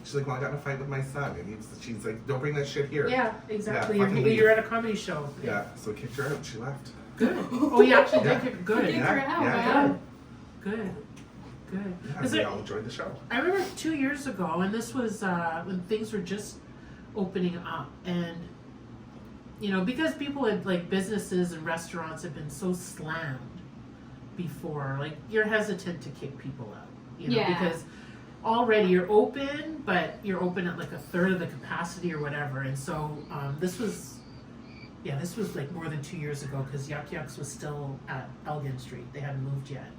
She's like, well, I got in a fight with my son. And she's like, don't bring that shit here. Yeah, exactly. Yeah, you're at a comedy show. Yeah, so we kicked her out and she left. Good. Oh, you actually did kick her. Good. Kicked her out, yeah. Good. Yeah, we all enjoyed the show. I remember 2 years ago, and this was when things were just opening up, and because people had like businesses and restaurants had been so slammed before, like you're hesitant to kick people out, because already you're open, but you're open at like a third of the capacity or whatever, and so this was like more than 2 years ago because Yuck Yucks was still at Elgin Street. They hadn't moved yet.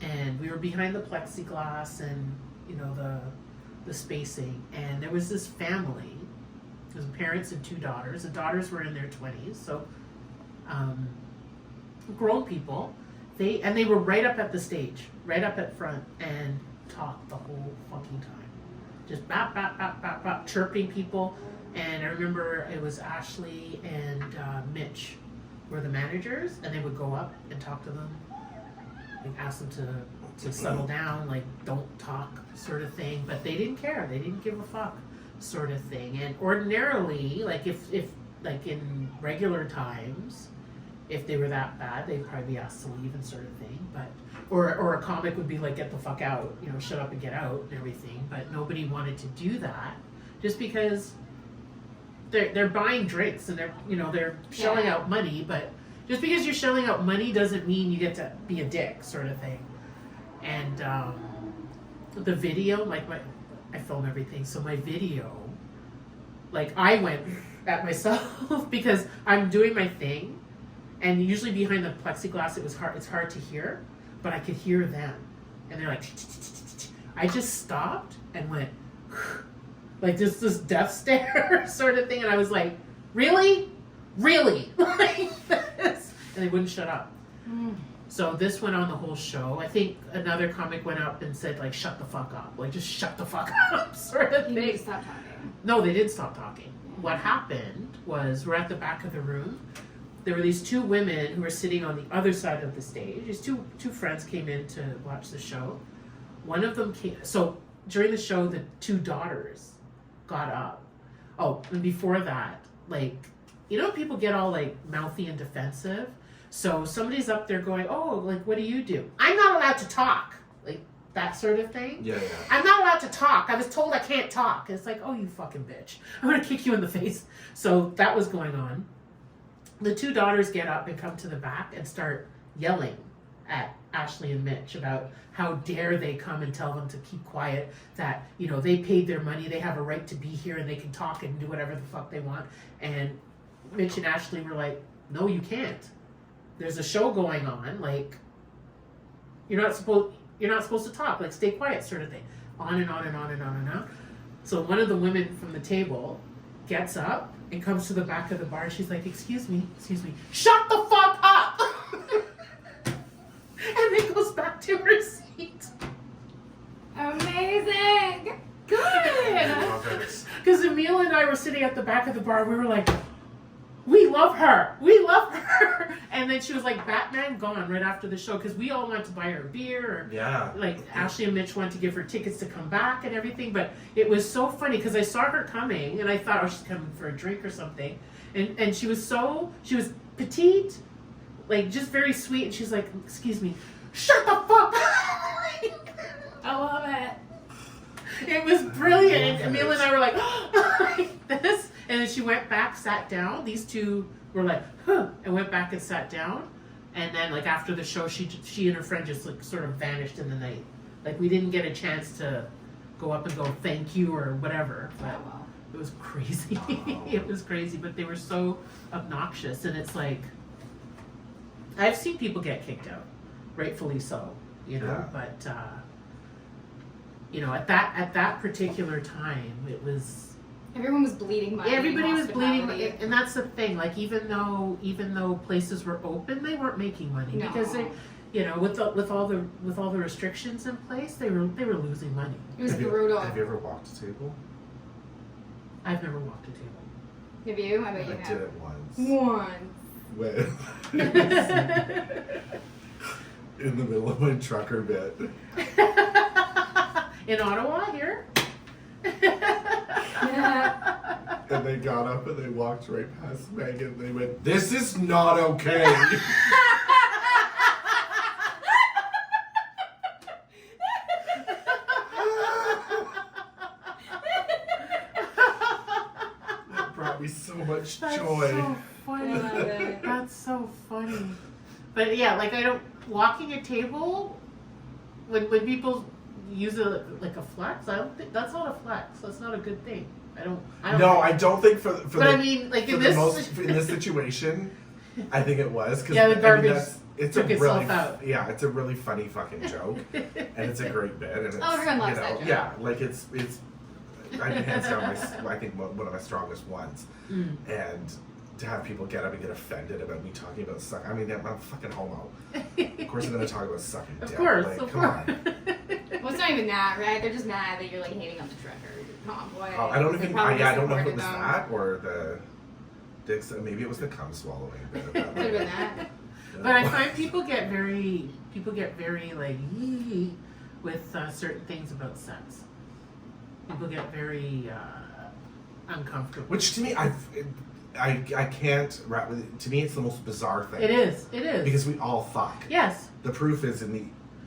And we were behind the plexiglass and, the spacing. And there was this family. It was parents and two daughters. The daughters were in their 20s, so grown people. They were right up at the stage, right up at front, and talked the whole fucking time. Just bap, bap, bap, bap, bap, chirping people. And I remember it was Ashley and Mitch were the managers, and they would go up and talk to them. Like ask them to settle down, like don't talk sort of thing, but they didn't care. They didn't give a fuck sort of thing. And ordinarily, like if like in regular times, if they were that bad, they'd probably be asked to leave and sort of thing. But or a comic would be like, get the fuck out, shut up and get out and everything. But nobody wanted to do that just because they're buying drinks and they're shelling out money, but just because you're shelling out money doesn't mean you get to be a dick, sort of thing. And the video, like I film everything, so my video, like I went at myself because I'm doing my thing, and usually behind the plexiglass it's hard to hear, but I could hear them, and they're like, I just stopped and went, like this death stare sort of thing, and I was like, really, like this, and they wouldn't shut up. So this went on the whole show. I think another comic went up and said, like, shut the fuck up, like just shut the fuck up sort of thing. They stopped talking. No, they didn't stop talking. What happened was we're at the back of the room. There were these two women who were sitting on the other side of the stage. These two friends came in to watch the show. One of them came. So during the show, the two daughters got up. Oh, and before that, like, you know, people get all like mouthy and defensive. So somebody's up there going, "Oh, like, what do you do?" "I'm not allowed to talk," like that sort of thing. Yeah. "I'm not allowed to talk. I was told I can't talk." It's like, "Oh, you fucking bitch! I'm gonna kick you in the face." So that was going on. The two daughters get up and come to the back and start yelling at Ashley and Mitch about how dare they come and tell them to keep quiet, that, you know, they paid their money, they have a right to be here, and they can talk and do whatever the fuck they want. And Mitch and Ashley were like, "No, you can't. There's a show going on. Like, you're not supposed to talk. Like, stay quiet," sort of thing. On and on and on and on and on. So one of the women from the table gets up and comes to the back of the bar. She's like, excuse me, "Shut the fuck up!" And then goes back to her seat. Amazing. Good. Love it. Because Emil and I were sitting at the back of the bar. We were like, we love her. And then she was like, Batman gone right after the show, because we all went to buy her beer. Or, Yeah. like, Ashley and Mitch wanted to give her tickets to come back and everything. But it was so funny because I saw her coming and I thought, oh, she's coming for a drink or something. And she was petite, like, just very sweet. And she's like, excuse me, "Shut the fuck up!" I love it. It was brilliant. And Emil and I were like, like this. And then she went back, sat down. These two were like, huh, and went back and sat down. And then, like, after the show, she and her friend just, like, sort of vanished in the night. Like, we didn't get a chance to go up and go thank you or whatever. But wow. it was crazy. It was crazy. But they were so obnoxious. And it's like, I've seen people get kicked out, rightfully so, you know. Yeah. But you know, at that particular time, it was. Everyone was bleeding money. Everybody was bleeding, hospitality. and that's the thing. Like, even though places were open, they weren't making money No. because they, you know, with all the restrictions in place, they were losing money. It was Have brutal. Have you ever walked a table? I've never walked a table. Have you? I bet you I have. did it once. One. When in the middle of my trucker bit. In Ottawa, here. And they got up and they walked right past Megan and they went, "This is not okay." That brought me so much That's joy. so funny. I love it. That's so funny. But yeah, like, walking a table, when people use it like a flex, I don't think that's not a flex. That's not a good thing. I don't No, I don't think for But the, I mean, like, for in the this most in this situation, I think it was because Yeah, the garbage it's took a really itself out. yeah, it's a really funny fucking joke, and it's a great bit, and it's, everyone loves you know, that joke. yeah, like it's I mean, hands down I think one of my strongest ones, and to have people get up and get offended about me talking about suck. I mean, I'm a fucking homo. Of course, I'm gonna talk about sucking dick. Of course, like, of come course. on. Well, it's not even that, right? They're just mad that you're like hating on the trucker. Tomboy. Oh, I don't They even. probably I don't know if it supported was them. that or the dicks. Maybe it was the cum swallowing bit. Of that. Could have been that. But I find people get very like yee with certain things about sex. People get very uncomfortable. Which to me, I can't wrap with it. To me, it's the most bizarre thing. It is. Because we all fuck. Yes. The proof is in the.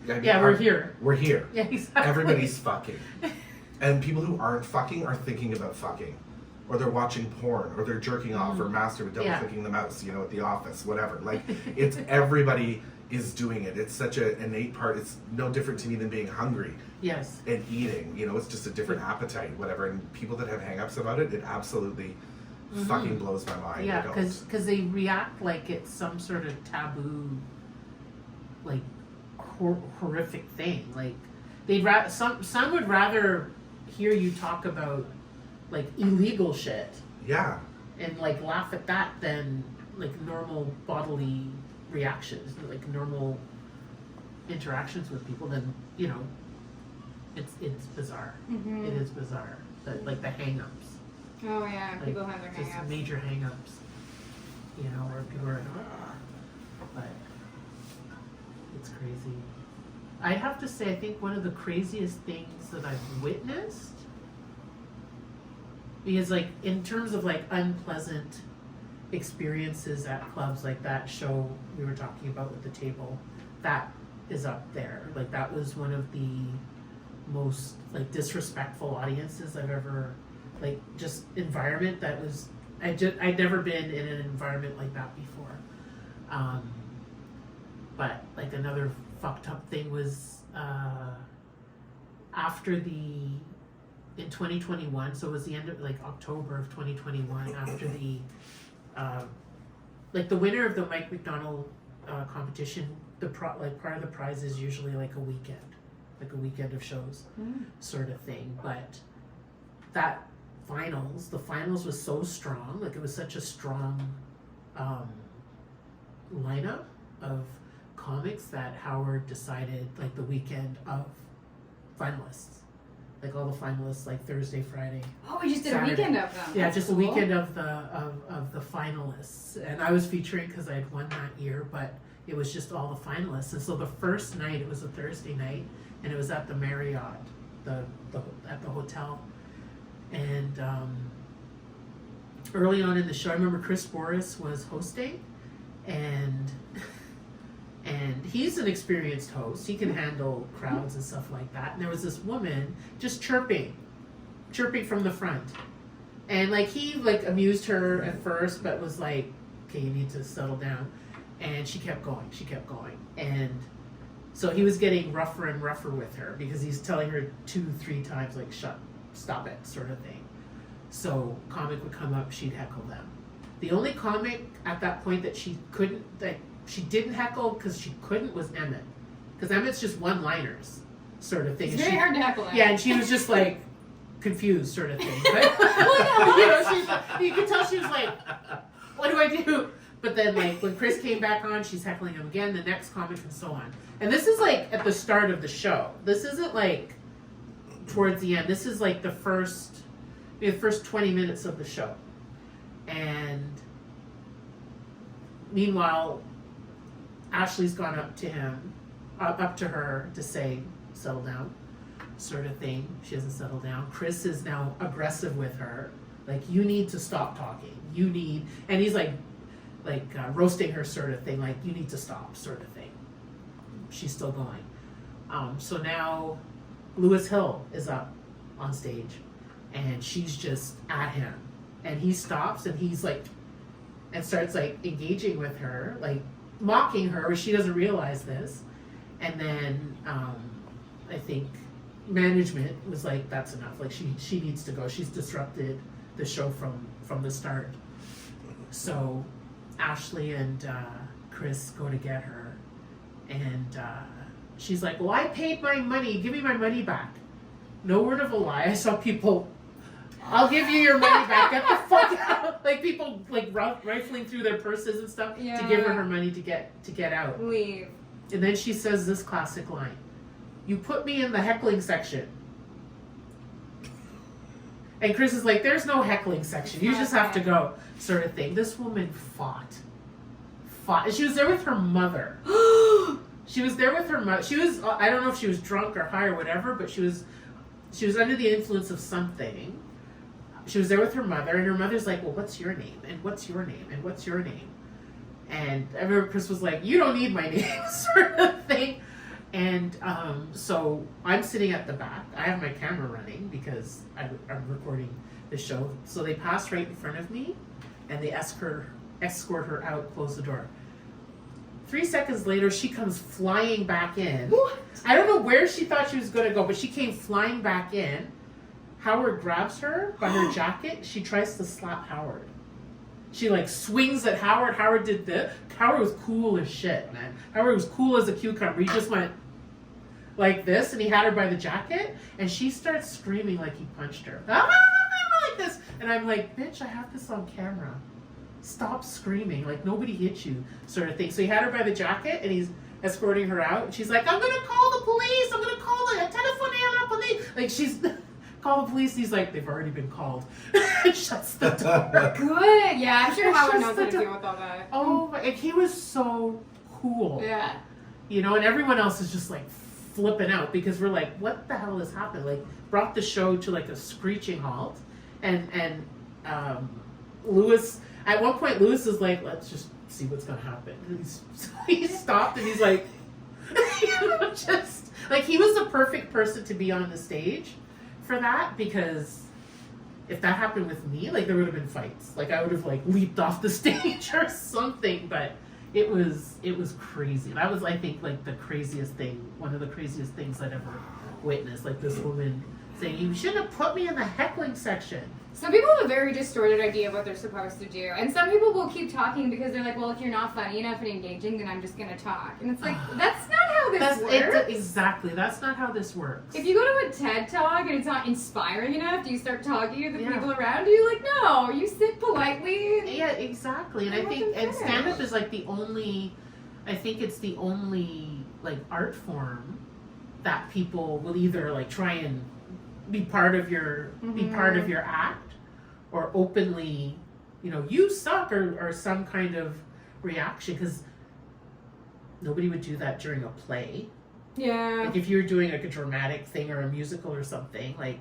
I mean, Yeah, we're here. We're here. Yeah, exactly. Everybody's fucking. And people who aren't fucking are thinking about fucking. Or they're watching porn, or they're jerking off, or masturbating, double clicking the mouse, you know, at the office, whatever. Like, it's everybody is doing it. It's such an innate part. It's no different to me than being hungry Yes. and eating. You know, it's just a different appetite, whatever. And people that have hang-ups about it, it absolutely fucking blows my mind. Yeah, I don't. because they react like it's some sort of taboo, like horrific thing. Like some would rather hear you talk about like illegal shit Yeah. and like laugh at that than like normal bodily reactions, like normal interactions with people. Then, you know, it's bizarre. Mhm. It is bizarre. Like the hang-ups. Oh yeah, Like, people have their just hang-ups. major hang-ups, you know, where people are like, "Ah," but it's crazy. I have to say, I think one of the craziest things that I've witnessed Because like in terms of like unpleasant experiences at clubs, like that show we were talking about with the table, that is up there. Like that was one of the most like disrespectful audiences I've ever, like just environment that was, I'd never been in an environment like that before. But like another fucked up thing was after in 2021, so it was the end of like October of 2021, after the like the winner of the Mike McDonald competition, part of the prize is usually like a weekend of shows, sort of thing. But the finals was so strong, like it was such a strong lineup of comics that Howard decided like the weekend of finalists, like all the finalists, like Thursday, Friday. Oh, we just did Saturday. a weekend of them. Yeah, That's just cool. a weekend of the finalists, and I was featuring because I had won that year, but it was just all the finalists. And so the first night, it was a Thursday night, and it was at the Marriott, at the hotel, and early on in the show, I remember Chris Boris was hosting, and he's an experienced host. He can handle crowds and stuff like that. And there was this woman just chirping from the front. And like he like amused her at first, but was like, okay, you need to settle down. And she kept going. And so he was getting rougher and rougher with her because he's telling her 2-3 times like, stop it, sort of thing. So comic would come up, she'd heckle them. The only comic at that point that she didn't heckle because she couldn't was Emmett. Because Emmett's just one-liners, sort of thing. It's very hard to heckle him. Yeah, and she was just like confused, sort of thing. But, you could tell she was like, what do I do? But then like when Chris came back on, she's heckling him again, the next comic, and so on. And this is like at the start of the show. This isn't like towards the end. This is like the first 20 minutes of the show. And meanwhile, Ashley's gone up to her to say, settle down, sort of thing. She hasn't settled down. Chris is now aggressive with her. Like, you need to stop talking. And he's like roasting her, sort of thing. Like, you need to stop, sort of thing. She's still going. So now Lewis Hill is up on stage, and she's just at him. And he stops, and he's like, and starts like engaging with her, like mocking her, but she doesn't realize this. And then I think management was like, that's enough. Like she needs to go. She's disrupted the show from the start. So Ashley and Chris go to get her, and she's like, well, I paid my money. Give me my money back. No word of a lie. I saw people, I'll give you your money back. Get the fuck out. Like people like rifling through their purses and stuff to give her money to get out. Leave. And then she says this classic line, you put me in the heckling section. And Chris is like, there's no heckling section. You just have to go, sort of thing. This woman fought. And she was there with her mother. She was there with her mother. She was, I don't know if she was drunk or high or whatever, but she was under the influence of something. She was there with her mother, and her mother's like, well, what's your name? And what's your name? And what's your name? And I remember Chris was like, you don't need my name, sort of thing. And so I'm sitting at the back. I have my camera running because I'm recording the show. So they pass right in front of me, and they escort her out, close the door. 3 seconds later, she comes flying back in. What? I don't know where she thought she was going to go, but she came flying back in. Howard grabs her by her jacket. She tries to slap Howard. She like swings at Howard. Howard did this. Howard was cool as shit, man. Howard was cool as a cucumber. He just went like this, and he had her by the jacket, and she starts screaming like he punched her. Like this. And I'm like, bitch, I have this on camera. Stop screaming. Like, nobody hit you, sort of thing. So he had her by the jacket, and he's escorting her out. And she's like, I'm going to call the police. I'm going to call the telephone police. Like, she's... Call the police. He's like, they've already been called. Shuts the door. Good. Yeah, I'm sure Howard knows how to door. deal with all that. Oh, and he was so cool. Yeah. You know, and everyone else is just like flipping out because we're like, what the hell has happened? Like, brought the show to like a screeching halt. and Lewis, at one point, Lewis is like, let's just see what's gonna happen. And he stopped and he's like, just like, he was the perfect person to be on the stage for that, because if that happened with me, like, there would have been fights. Like, I would have like leaped off the stage or something. But it was crazy. That was, I think, like, the craziest thing, one of the craziest things I'd ever witnessed. Like, this woman saying, you shouldn't have put me in the heckling section. Some people have a very distorted idea of what they're supposed to do. And some people will keep talking because they're like, well, if you're not funny enough and engaging, then I'm just going to talk. And it's like, that's not how this works. Exactly. That's not how this works. If you go to a TED Talk and it's not inspiring enough, do you start talking to the people around you? Like, no, you sit politely. Yeah, exactly. And I think, and stand-up is like the only, I think it's the only, like, art form that people will either, like, try and be part of your act, or openly, you suck, or some kind of reaction, because nobody would do that during a play. Yeah. Like, if you were doing like a dramatic thing or a musical or something, like,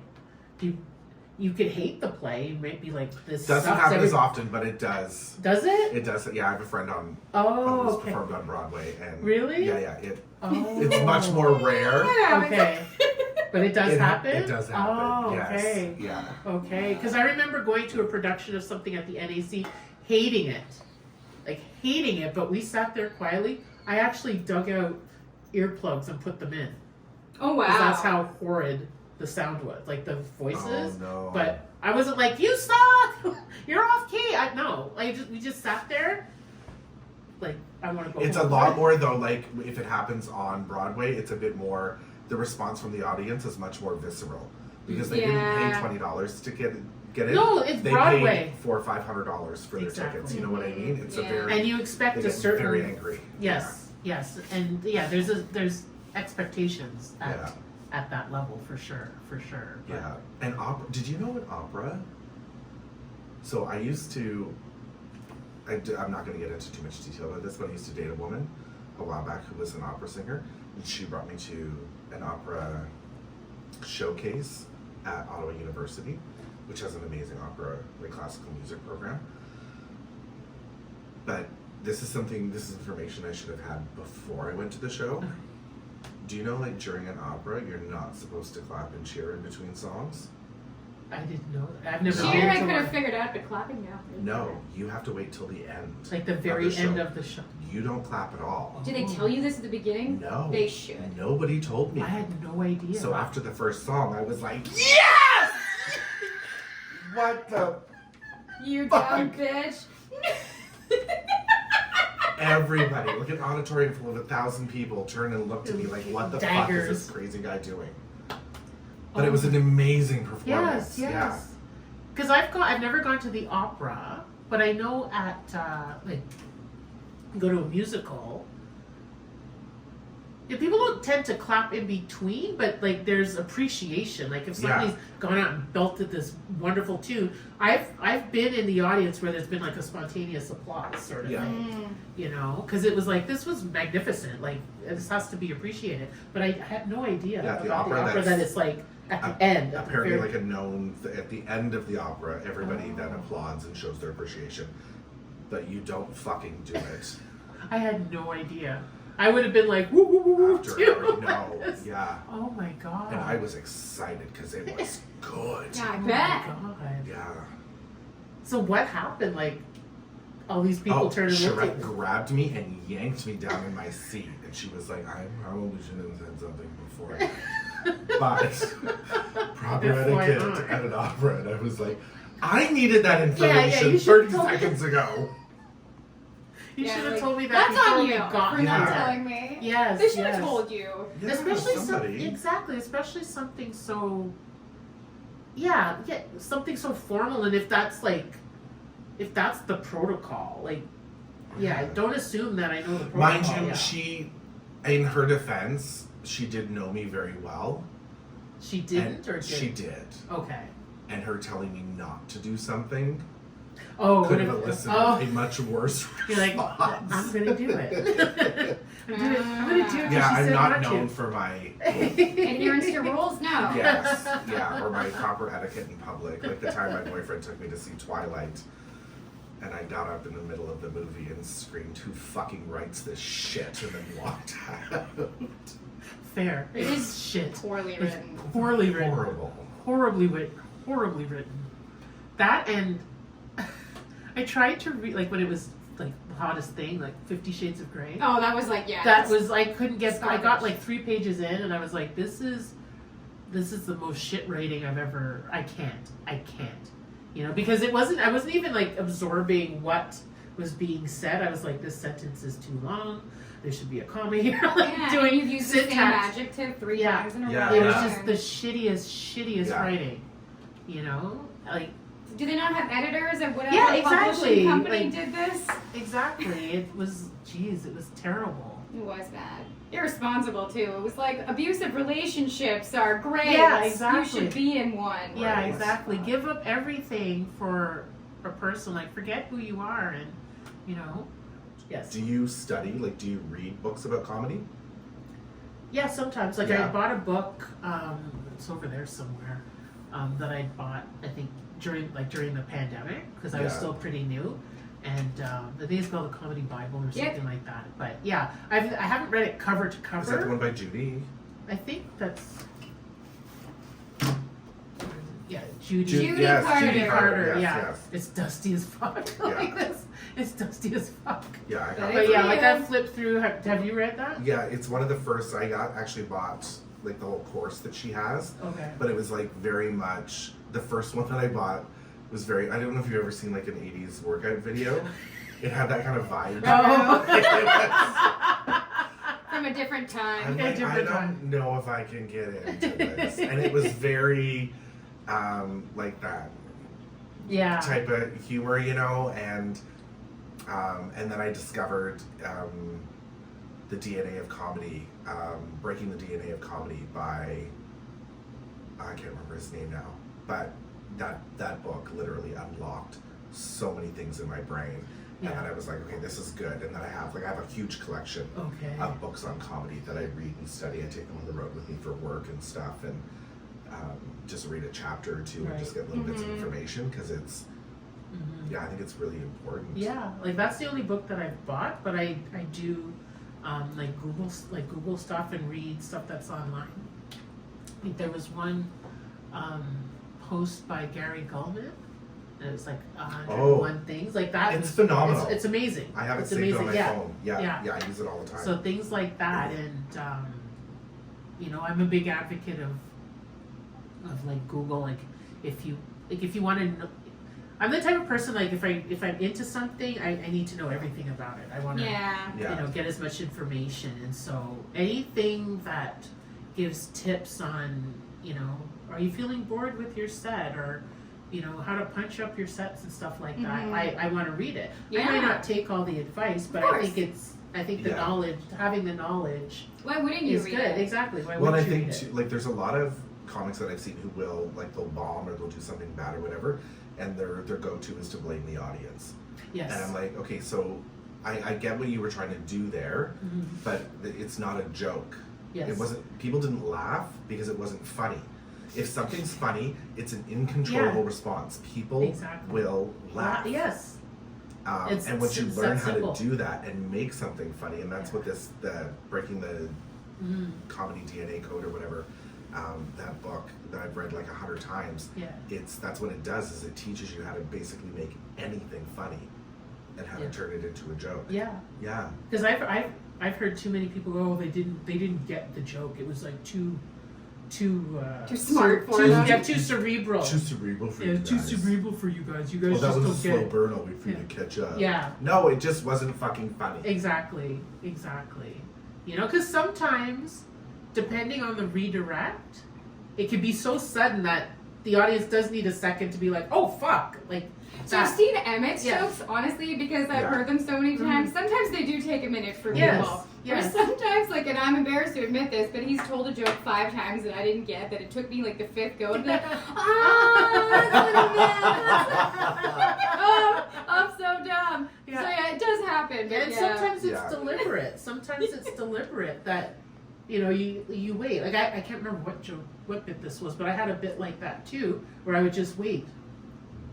you could hate the play. You might be like, this doesn't sucks. happen as often, but it does. Does it? It does. Yeah, I have a friend who's performed on Broadway, and really, it's much more rare. Yeah, okay. But it does happen? It does happen. Oh, yes. okay. Yeah. Okay. Because I remember going to a production of something at the NAC, hating it. Like, hating it, but we sat there quietly. I actually dug out earplugs and put them in. Oh, wow. 'Cause that's how horrid the sound was. Like, the voices. Oh, no. But I wasn't like, you suck! You're off key! We just sat there. Like, I want to go It's home. a lot more, though, like, if it happens on Broadway, it's a bit more, the response from the audience is much more visceral. Because they didn't pay $20 to get it. No, it's they Broadway. Paid $400 or $500 for their tickets. You know what I mean? It's a very... And you expect a certain... very angry. Yes, and there's expectations at that level, for sure. But, yeah. And opera... Did you know an opera... So I used to... I'm not going to get into too much detail about this, but I used to date a woman a while back who was an opera singer. And she brought me to an opera showcase at Ottawa University, which has an amazing opera, like, classical music program. But this is information I should have had before I went to the show. Do you know, like, during an opera, you're not supposed to clap and cheer in between songs? I didn't know that. I've never Cheer, I been could to have one. figured out, but clapping, no. No, you have to wait till the end. Like the very end of the show. You don't clap at all. Did they tell you this at the beginning? No. They should. Nobody told me. I had no idea. So after the first song, I was like, yes! What the... You Fuck. dumb bitch. Everybody, like an auditorium full of 1,000 people, turned and looked at me like, what the fuck is this crazy guy doing? But it was an amazing performance. Yes. Because I've never gone to the opera, but I know at go to a musical. Yeah, people don't tend to clap in between, but like there's appreciation. Like if somebody's gone out and belted this wonderful tune, I've been in the audience where there's been like a spontaneous applause sort of thing, because it was like, this was magnificent. Like, this has to be appreciated. But I had no idea about the opera that it's like at the end. Apparently, like at the end of the opera, everybody then applauds and shows their appreciation. But you don't fucking do it. I had no idea. I would have been like, woo, woo, woo, woo, too. No, yeah. Oh my God. And I was excited because it was good. Yeah, I Oh bet. my God. Yeah. So what happened? Like, all these people turned and looked at Sherette grabbed me and yanked me down in my seat. And she was like, I probably shouldn't have said something before. But proper etiquette at an opera. And I was like, I needed that information 30 seconds ago. You should have told me that that's before on we you got for not here. telling me. Yes, They should have told you. Yeah, especially somebody. especially something so. Yeah, something so formal, and if that's the protocol, like, don't assume that I know the protocol. Mind you, she, in her defense, she did know me very well. She didn't, or did? She did. Okay. And her telling me not to do something Oh, could have whatever. elicited Oh, a much worse you're like, response. I'm gonna do it. I'm gonna do it. 'cause Yeah, she I'm said not known to. for my Adherence to rules? No. yes, yeah, or my proper etiquette in public. Like the time my boyfriend took me to see Twilight, and I got up in the middle of the movie and screamed, "Who fucking writes this shit?" and then walked out. Fair. It It's is shit. poorly It's written. poorly written. Horrible. Horribly written. Horribly written. That and I tried to read like when it was like the hottest thing, like 50 Shades of Grey. Oh, that was like, yeah. That was I couldn't get. I got garbage. like 3 pages in, and I was like, "This is the most shit writing I've ever. I can't, you know, because it wasn't. I wasn't even like absorbing what was being said. I was like, this sentence is too long. There should be a comma here. Like Yeah, doing and you've used the same syntax. adjective 3 Yeah. times in a row. Yeah, It was yeah. just the shittiest Yeah. writing, you know, like Do they not have editors at whatever Yeah, exactly. publishing company Like- did this? exactly. It was terrible. It was bad. Irresponsible too. It was like abusive relationships are great. Yeah, like, exactly. You should be in one. Yeah, Right. exactly. Give up everything for a person. Like, forget who you are, and you know. Yes. Do you study? Like, do you read books about comedy? Yeah, sometimes. Like, Yeah. I bought a book. It's over there somewhere. That I bought. I think during the pandemic because I was Yeah. still pretty new. And I think it's called the Comedy Bible or Yep. something like that. But yeah, I haven't read it cover to cover. Is that the one by Judy? I think that's. Yeah, Judy. Judy yes, Carter. Judy Carter. Yeah, Yes, yes. it's dusty as fuck. Like this, it's dusty as fuck. Yeah, I But got But it's yeah, for like you. I flipped through. Have you read that? Yeah, it's one of the first I actually bought like the whole course that she has, Okay. but it was like very much the first one that I bought was very. I don't know if you've ever seen like an '80s workout video. It had that kind of vibe. Oh. From a different time. I'm Okay, like, I different don't time. know if I can get into this, and it was very like that Yeah. type of humor, you know, and then I discovered the DNA of comedy, Breaking the DNA of Comedy by I can't remember his name now, but that book literally unlocked so many things in my brain, and Yeah. then I was like, okay, this is good, and then I have a huge collection Okay. of books on comedy that I read and study. I take them on the road with me for work and stuff, and just read a chapter or two and Right. just get little bits of Mhm. information because it's Mhm. yeah, I think it's really important. Yeah, like that's the only book that I've bought, but I do Google stuff and read stuff that's online. I think there was one post by Gary Gulman, and it was like 101 things like that. It's phenomenal. It's amazing. I have it It's saved amazing. on my Yeah. phone. Yeah, Yeah. yeah, I use it all the time. So things like that, and you know, I'm a big advocate of like Google. Like if you want to know, I'm the type of person like if I'm into something, I need to know everything about it. I want to Yeah. yeah. you know, get as much information, and so anything that gives tips on, you know, are you feeling bored with your set, or you know, how to punch up your sets and stuff like that. Mhm. I want to read it. I Yeah. may not take all the advice, but Of I course. think the Yeah. knowledge, having the knowledge Why wouldn't you is read good. it? Exactly. Why Well, and I wouldn't you think read too, it? like there's a lot of comics that I've seen who will they'll bomb or they'll do something bad or whatever, and their go-to is to blame the audience. Yes. And I'm like, okay, so I get what you were trying to do there, Mhm. but it's not a joke. Yes. It wasn't. People didn't laugh because it wasn't funny. If something's funny, it's an incontrollable Yeah. response. People Exactly. will laugh. Yes. It's- And once you it's learn that how simple. to do that and make something funny, and that's Yeah. what the Breaking the Mhm. Comedy DNA Code or whatever, that book that I've read like 100 times. Yeah. That's what it does is it teaches you how to basically make anything funny, and how Yeah. to turn it into a joke. Yeah. Yeah. Because I've heard too many people go, oh, they didn't get the joke. It was like too smart for them. Yeah, too cerebral. Too cerebral for Yeah, you too guys. cerebral for you guys. You guys Well, that just was a don't slow get it. burn. I'll wait for you Yeah. to catch up. Yeah. No, it just wasn't fucking funny. Exactly. You know, because sometimes, depending on the redirect, it can be so sudden that the audience does need a second to be like, oh, fuck. Like, So that. I've seen Emmett's Yeah. jokes, honestly, because I've Yeah. heard them so many Mhm. times. Sometimes they do take a minute for Yes. people. Yes. Or sometimes, like, and I'm embarrassed to admit this, but he's told a joke 5 times that I didn't get, that it took me, like, the 5th go to be like, oh, I'm so dumb. Yeah. So, yeah, it does happen. But And sometimes it's deliberate. Sometimes it's deliberate that, you know, you wait. Like, I can't remember what bit this was, but I had a bit like that too, where I would just wait,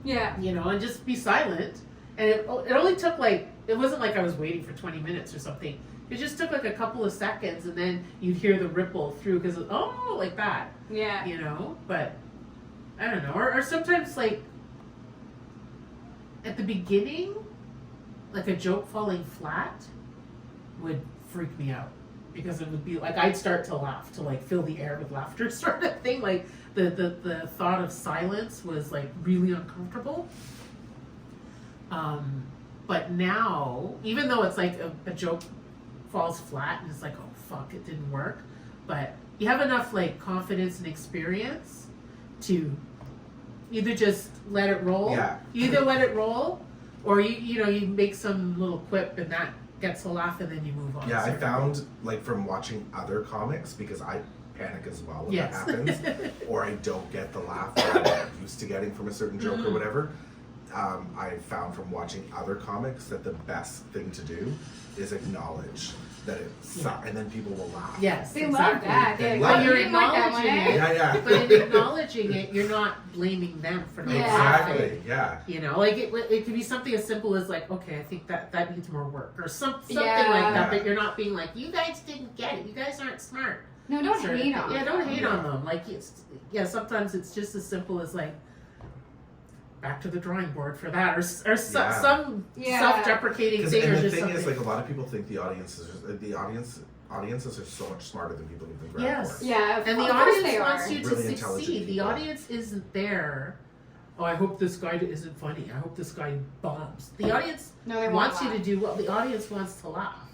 Yeah. you know, and just be silent. And it only took like, it wasn't like I was waiting for 20 minutes or something. It just took like a couple of seconds, and then you'd hear the ripple through because, oh, like that, Yeah. you know? But I don't know. Or sometimes, like, at the beginning, like a joke falling flat would freak me out. Because it would be like, I'd start to laugh, to like fill the air with laughter sort of thing. Like the thought of silence was like really uncomfortable. But now, even though it's like a joke falls flat and it's like, oh fuck, it didn't work. But you have enough like confidence and experience to either just let it roll. Yeah. You either let it roll, or you make some little quip and that gets a laugh, and then you move on. Yeah, I found, like, from watching other comics, because I panic as well when Yes. that happens, or I don't get the laugh that I'm used to getting from a certain joke or whatever. I found from watching other comics that the best thing to do is acknowledge that it sucks, and then people will laugh. Yes, They exactly. love that. They They're love like, it. oh, You're you didn't like that one, acknowledging eh? Yeah, yeah. But in acknowledging it, you're not blaming them for not laughing. Exactly, yeah. You know, like it could be something as simple as like, okay, I think that needs more work, or something Yeah. like that. Yeah. But you're not being like, you guys didn't get it. You guys aren't smart. No, don't Sort of hate thing. on Yeah, don't them. hate on them. Like sometimes it's just as simple as like, back to the drawing board for that, or some Yeah. self-deprecating thing, And or the just thing something. is, like, a lot of people think the audiences are so much smarter than people even grab Yes. for. Yeah, And the of course audience they wants are. you to Really intelligent succeed. The people. audience isn't there. Oh, I hope this guy isn't funny. I hope this guy bombs. The audience No, they wants you laugh. to do well. The audience wants to laugh.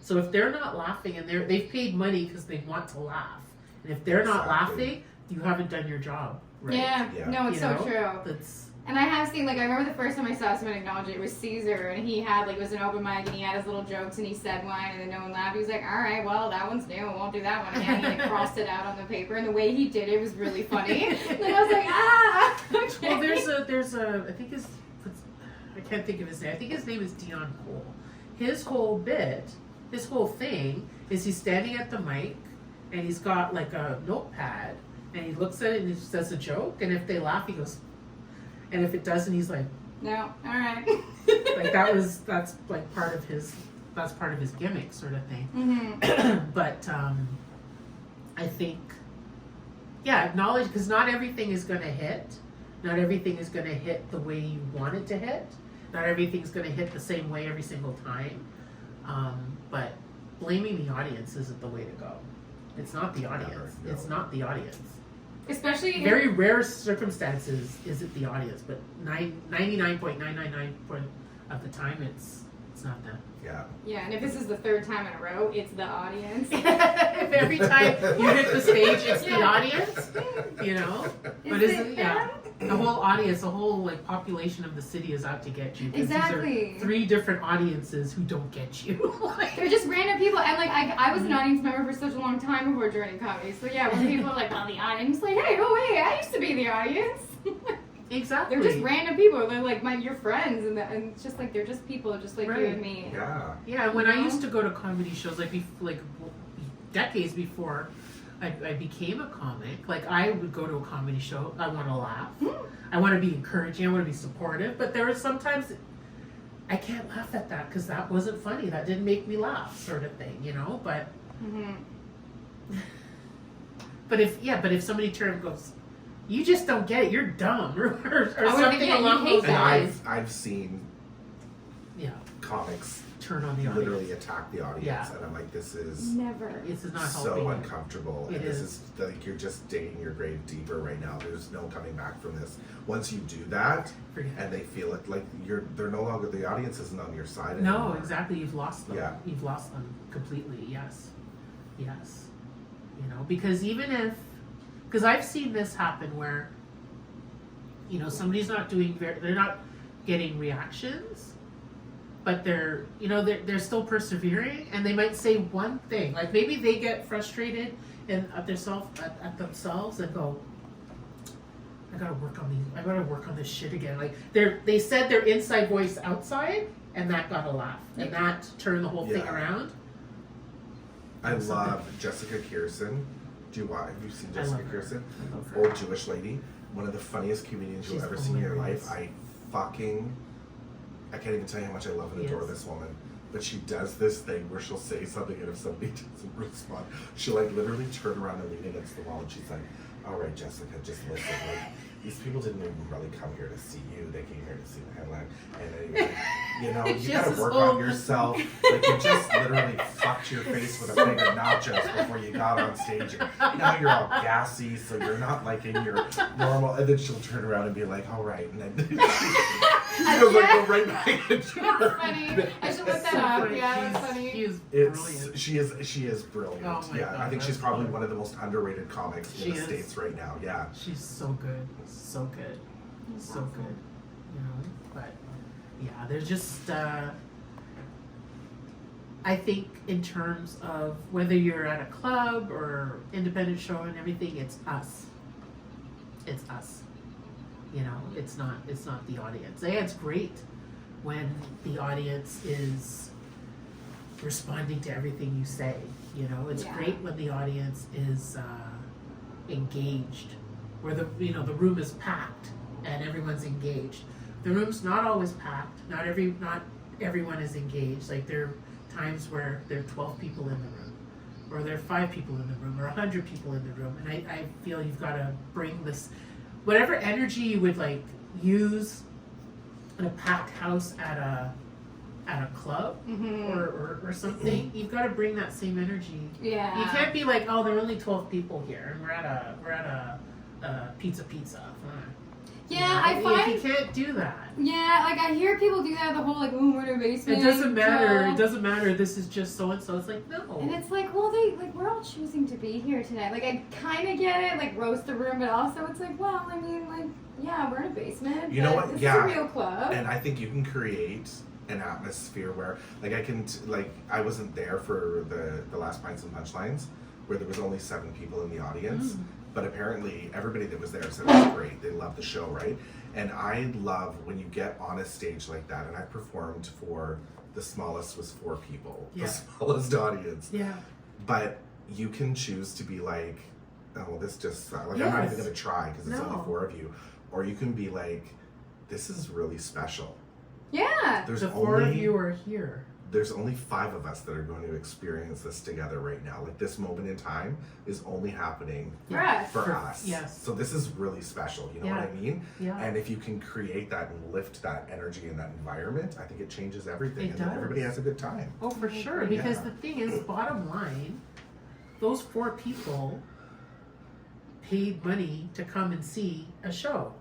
So if they're not laughing, and they've paid money because they want to laugh, and if they're not Exactly. laughing, you haven't done your job right. Yeah. Yeah. No, it's You so know? true. That's And I have seen, like, I remember the first time I saw someone acknowledge it was Caesar, and he had, like, it was an open mic, and he had his little jokes, and he said one, and then no one laughed. He was like, all right, well, that one's new, I won't do that one again. He, like, crossed it out on the paper, and the way he did it was really funny. And I was like, ah, okay. well. There's a. I think I can't think of his name. I think his name is Dion Cole. His whole thing is he's standing at the mic, and he's got like a notepad, and he looks at it and he says a joke, and if they laugh, he goes. And if it doesn't, he's like, No, all right. like that's like part of his gimmick sort of thing. Mm-hmm. But I think, yeah, acknowledge, because not everything is going to hit. Not everything is going to hit the way you want it to hit. Not everything's going to hit the same way every single time. But blaming the audience isn't the way to go. It's not the audience. Never, no. It's not the audience. Especially Very rare circumstances is it the audience, but 99.999% of the time it's not them. Yeah. Yeah, and if this is the 3rd time in a row, it's the audience. If every time you hit the stage it's the Yeah. audience, you know? But Is isn't it yeah. them? The whole audience, the whole like population of the city is out to get you. 'Cause Exactly. These are 3 different audiences who don't get you. Like- They're just random people, and like I was an audience member for such a long time before joining comedy. So yeah, when people are like, "Well, the audience," like, "Hey, oh wait, I used to be the audience." Exactly. They're just random people. They're like your friends, and it's just like they're just people, just like you Right. and me. Yeah. Yeah, when You I know? used to go to comedy shows, like decades before I became a comic, like I would go to a comedy show. I want to laugh. I want to be encouraging. I want to be supportive. But there are sometimes I can't laugh at that because that wasn't funny. That didn't make me laugh, sort of thing, you know. But but if somebody turns and goes, "You just don't get it. You're dumb," or something yeah, you along hate those And that. lines. I've seen Yeah, comics turn on the literally audience. attack the audience, Yeah. and I'm like, this is Never. This is not so helping. uncomfortable, It and this is. is like you're just digging your grave deeper right now. There's no coming back from this. Once you do that, Forget it. and they feel it, like they're no longer, the audience isn't on your side No, anymore. exactly. You've lost them. Yeah. You've lost them completely. Yes. You know, because because I've seen this happen where, somebody's not they're not getting reactions, but they're they're still persevering, and they might say one thing, like maybe they get frustrated and at themselves and go, I gotta work on this shit again. Like they said their inside voice outside, and that got a laugh, and that turned the whole thing around. I love Jessica Kirsten. Have you seen Jessica Kirsten? Old Jewish lady. One of the funniest comedians you'll ever see in your life. I can't even tell you how much I love and adore this woman. But she does this thing where she'll say something, and if somebody doesn't respond, she'll like literally turn around and lean against the wall, and she's like, all right, Jessica, just listen. Like, these people didn't even really come here to see you. They came here to see the headline. And anyway, you gotta work on yourself. Like, you just literally fucked your face with a bag of nachos before you got on stage. And now you're all gassy, so you're not like in your normal. And then she'll turn around and be like, all right. And then she'll like go right back into That's funny. I should look that up. Yeah, that's funny. Brilliant. She is brilliant. Oh my God, I think she's that's probably funny. one of the most underrated comics in the States right now. Yeah. She's so good. So good. So good. But yeah, there's just I think in terms of whether you're at a club or independent show and everything, it's us. It's us. It's not the audience. Yeah, it's great when the audience is responding to everything you say. It's great when the audience is engaged, where the room is packed and everyone's engaged. The room's not always packed. Not everyone is engaged. Like there are times where there are 12 people in the room, or there are 5 people in the room, or 100 people in the room. And I feel you've got to bring this, whatever energy you would like use in a packed house at a club or something. You've got to bring that same energy. Yeah. You can't be like, oh, there are only 12 people here, and we're at a pizza. Yeah, I find you can't do that. Yeah, like I hear people do that. The whole like, we're in a basement. It doesn't matter. It doesn't matter. This is just so and so. It's like no. And it's like, well, we're all choosing to be here tonight. Like I kind of get it, like roast the room, but also it's like, well, I mean, like, yeah, we're in a basement. You know what? This Yeah. is a real club. And I think you can create an atmosphere where, like, I wasn't there for the last Pints and Punchlines, where there was only 7 people in the audience. But apparently everybody that was there said it was great. They loved the show, right? And I love when you get on a stage like that. And I performed for the smallest was 4 people, the smallest audience. Yeah. But you can choose to be like, oh, this just like I'm not even gonna try because it's only 4 of you. Or you can be like, this is really special. Yeah. There's The 4 of you are here. There's only 5 of us that are going to experience this together right now. Like this moment in time is only happening for us. Yes. So this is really special. You know what I mean? Yeah. And if you can create that and lift that energy in that environment, I think it changes everything. It Then does. everybody has a good time. Oh, for sure. Because the thing is, bottom line, those 4 people paid money to come and see a show.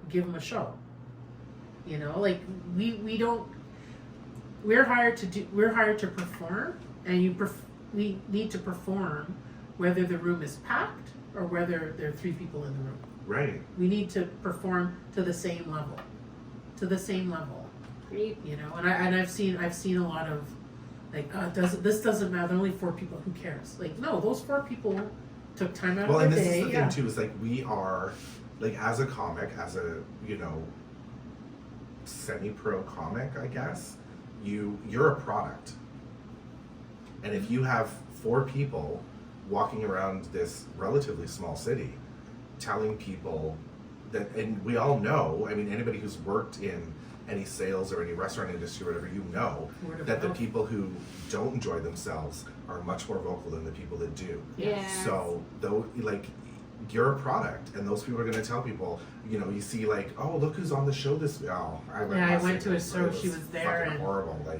Give them a show. Like we don't. We're hired to perform, and we need to perform whether the room is packed or whether there are 3 people in the room. Right. We need to perform to the same level. Great. And I've seen a lot of like, this doesn't matter. There are only 4 people. Who cares? Like, no, those 4 people took time out of their day. Well, and this is the thing too. Is like we are, like as a comic, as a semi-pro comic, I guess. You're a product, and if you have 4 people walking around this relatively small city telling people that, and we all know, I mean, anybody who's worked in any sales or any restaurant industry or whatever, that the people who don't enjoy themselves are much more vocal than the people that do. Yeah. So though, like, you're a product, and those people are going to tell people, you see like, oh, look who's on the show this week. Oh, I went to a show, she was there, and horrible. Like,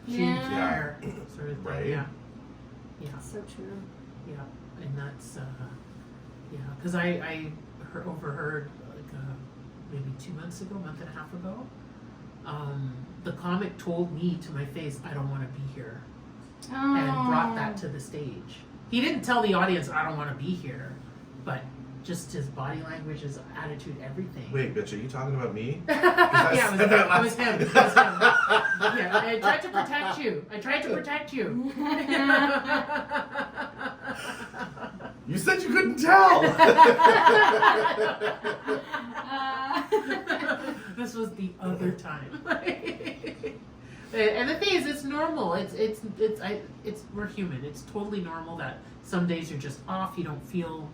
she was there, sort of thing. Right? Yeah. So true. Yeah, and that's because I overheard like maybe 2 months ago, month and a half ago, the comic told me to my face, I don't want to be here, and brought that to the stage. He didn't tell the audience, I don't want to be here, but just his body language, his attitude, everything. Wait, bitch, are you talking about me? Yeah, said that it was him. Yeah, I tried to protect you. You said you couldn't tell. This was the other time. And the thing is, it's normal. We're human. It's totally normal that some days you're just off. You don't feel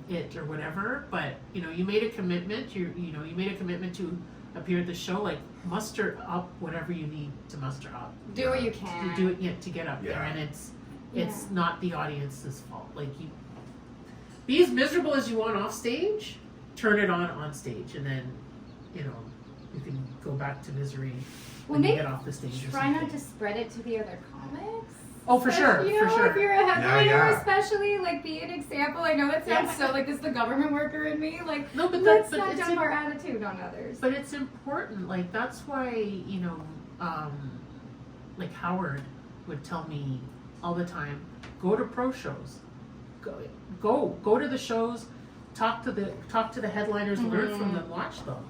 it or whatever. But you made a commitment. You made a commitment to appear at the show. Like, muster up whatever you need to muster up. Do what you can. To do it, to get up there, and it's Yeah. not the audience's fault. Like, you be as miserable as you want off stage. Turn it on stage, and then you can go back to misery when you get off the stage. Try not to spread it to the other comics. Oh, for sure, If you're a headliner, especially, like, be an example. I know that sounds so like this is the government worker in me. Like, no, but let's not dump our attitude on others. But it's important. Like, that's why like Howard would tell me all the time, go to pro shows, go to the shows, talk to the headliners, learn from them, watch them,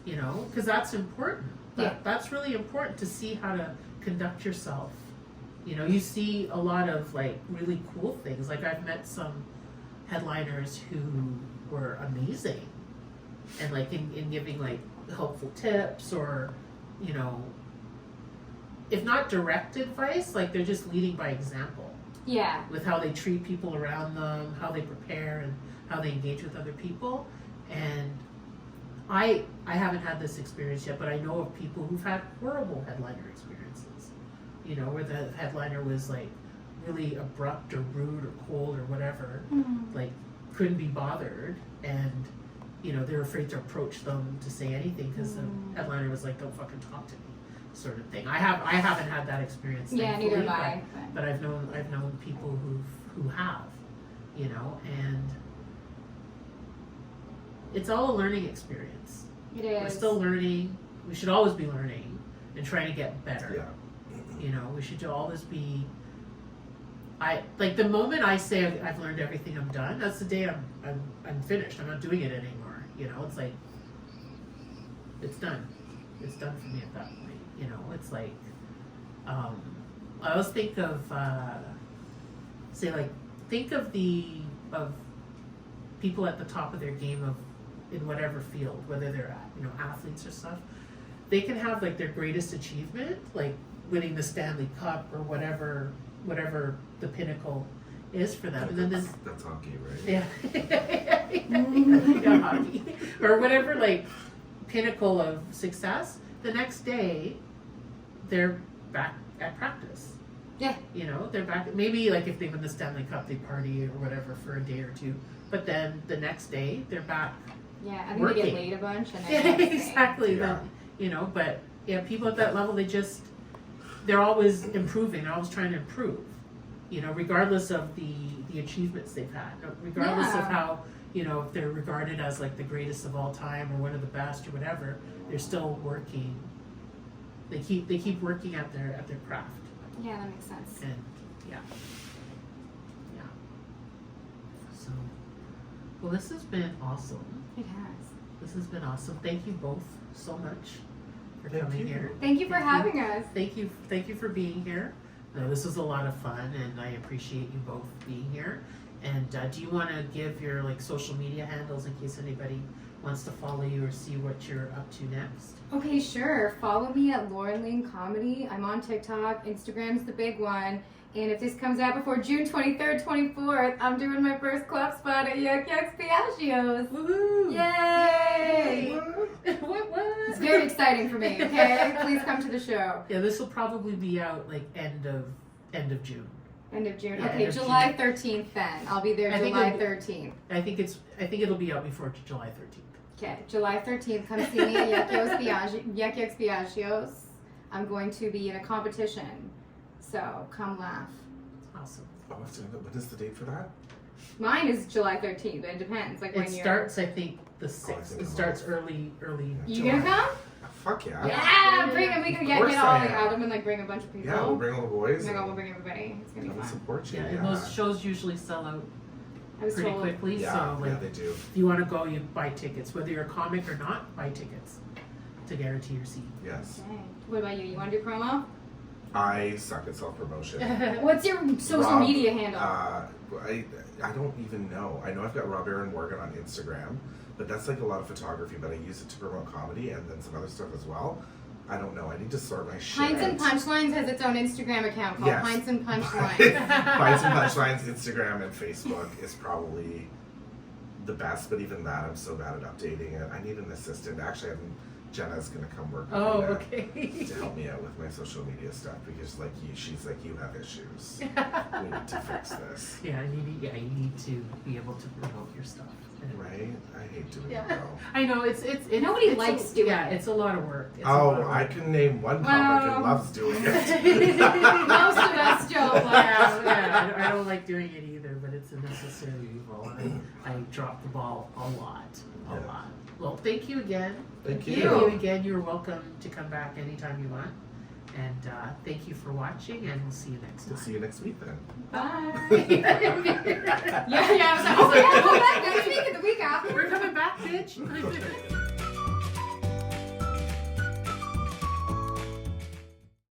because that's important. That's really important to see how to conduct yourself. You see a lot of like really cool things. Like, I've met some headliners who were amazing, and like in giving like helpful tips, or if not direct advice, like they're just leading by example. Yeah. With how they treat people around them, how they prepare, and how they engage with other people. And I haven't had this experience yet, but I know of people who've had horrible headliner experiences. Where the headliner was like really abrupt or rude or cold or whatever, like couldn't be bothered, and they're afraid to approach them to say anything because the headliner was like, "Don't fucking talk to me," sort of thing. I haven't had that experience. Yeah, neither have I. But I've known people who have, and it's all a learning experience. It is. We're still learning. We should always be learning and trying to get better. Yeah. We should always be. The moment I say I've learned everything, I'm done. That's the day I'm finished. I'm not doing it anymore. It's like it's done. It's done for me at that point. It's like I always think of think of people at the top of their game in whatever field, whether they're athletes or stuff. They can have like their greatest achievement, like winning the Stanley Cup or whatever the pinnacle is for them. And then that's hockey, right? Yeah. Yeah, hockey. Or whatever, like, pinnacle of success. The next day, they're back at practice. Yeah. They're back. Maybe, like, if they win the Stanley Cup, they party or whatever for a day or two. But then the next day, they're back. Yeah, I think working. they get laid a bunch. And Yeah, exactly. Yeah. But, yeah, people at that level, they're always improving. They're always trying to improve. Regardless of the achievements they've had, regardless of how, if they're regarded as like the greatest of all time or one of the best or whatever, they're still working. They keep working at their craft. Yeah, that makes sense. And yeah. So, well, this has been awesome. It has. This has been awesome. Thank you both so much for Thank coming you. here. Thank you for having us. Thank you for being here. No, this was a lot of fun, and I appreciate you both being here. And do you want to give your like social media handles in case anybody wants to follow you or see what you're up to next? Okay, sure. Follow me at Lauren Lane Comedy. I'm on TikTok. Instagram's the big one. And if this comes out before June 23rd, 24th, I'm doing my first club spot at Yuck Yuck's Piaggio's. Woohoo! Yay! What? It's very exciting for me, okay? Please come to the show. Yeah, this will probably be out like end of June. End of June. Yeah, Okay, end of July 13th then. I'll be there I think July it'll be- 13th. I think it'll be out before July 13th. Okay, July 13th, come see me at Yuck Yuck's Piaggio's. I'm going to be in a competition, so come laugh. Awesome. Oh, what is the date for that? Mine is July 13th, but it depends. Like when It you're. starts, I think, the I 6th. think It I'm starts off. early. You gonna come? Fuck yeah. Yeah, bring it. We can get course all I like am. Adam and like bring a bunch of people. Yeah, we'll bring all the boys. Oh my god, we'll bring everybody. It's gonna be and fun. support you. Yeah, and those shows usually sell out I was pretty told. quickly. Yeah, So like, yeah, they do. if you want to go, you buy tickets. Whether you're a comic or not, buy tickets to guarantee your seat. Yes. Okay. What about you? You want to do promo? I suck at self-promotion. What's your social Rob, media handle? I don't even know. I know I've got Rob Aaron Morgan on Instagram, but that's like a lot of photography, but I use it to promote comedy and then some other stuff as well. I don't know. I need to sort my shit Pints and out. Punchlines has its own Instagram account called Yes. Pints and Punchlines. Pints and Punchlines, Instagram and Facebook is probably the best, but even that, I'm so bad at updating it. I need an assistant. Actually, Jenna's gonna come work with Oh, me okay. to help me out with my social media stuff because, like, she's like, you have issues. We need to fix this. Yeah, you need to be able to promote your stuff. Right? I hate doing Yeah. it though. I know Nobody it's likes doing Yeah, it. it's a lot of work. It's a lot of I work. can name one comic who loves doing it. Most of us don't like Yeah, I don't like doing it either, but it's a necessary evil. I drop the ball a lot. Yeah. Well, thank you again. Thank Thank you. you again. You're welcome to come back anytime you want. And thank you for watching, and we'll see you next time. We'll see you next week then. Bye. Yeah, I was like, oh yeah, come back next week and the week after. We're coming back, bitch.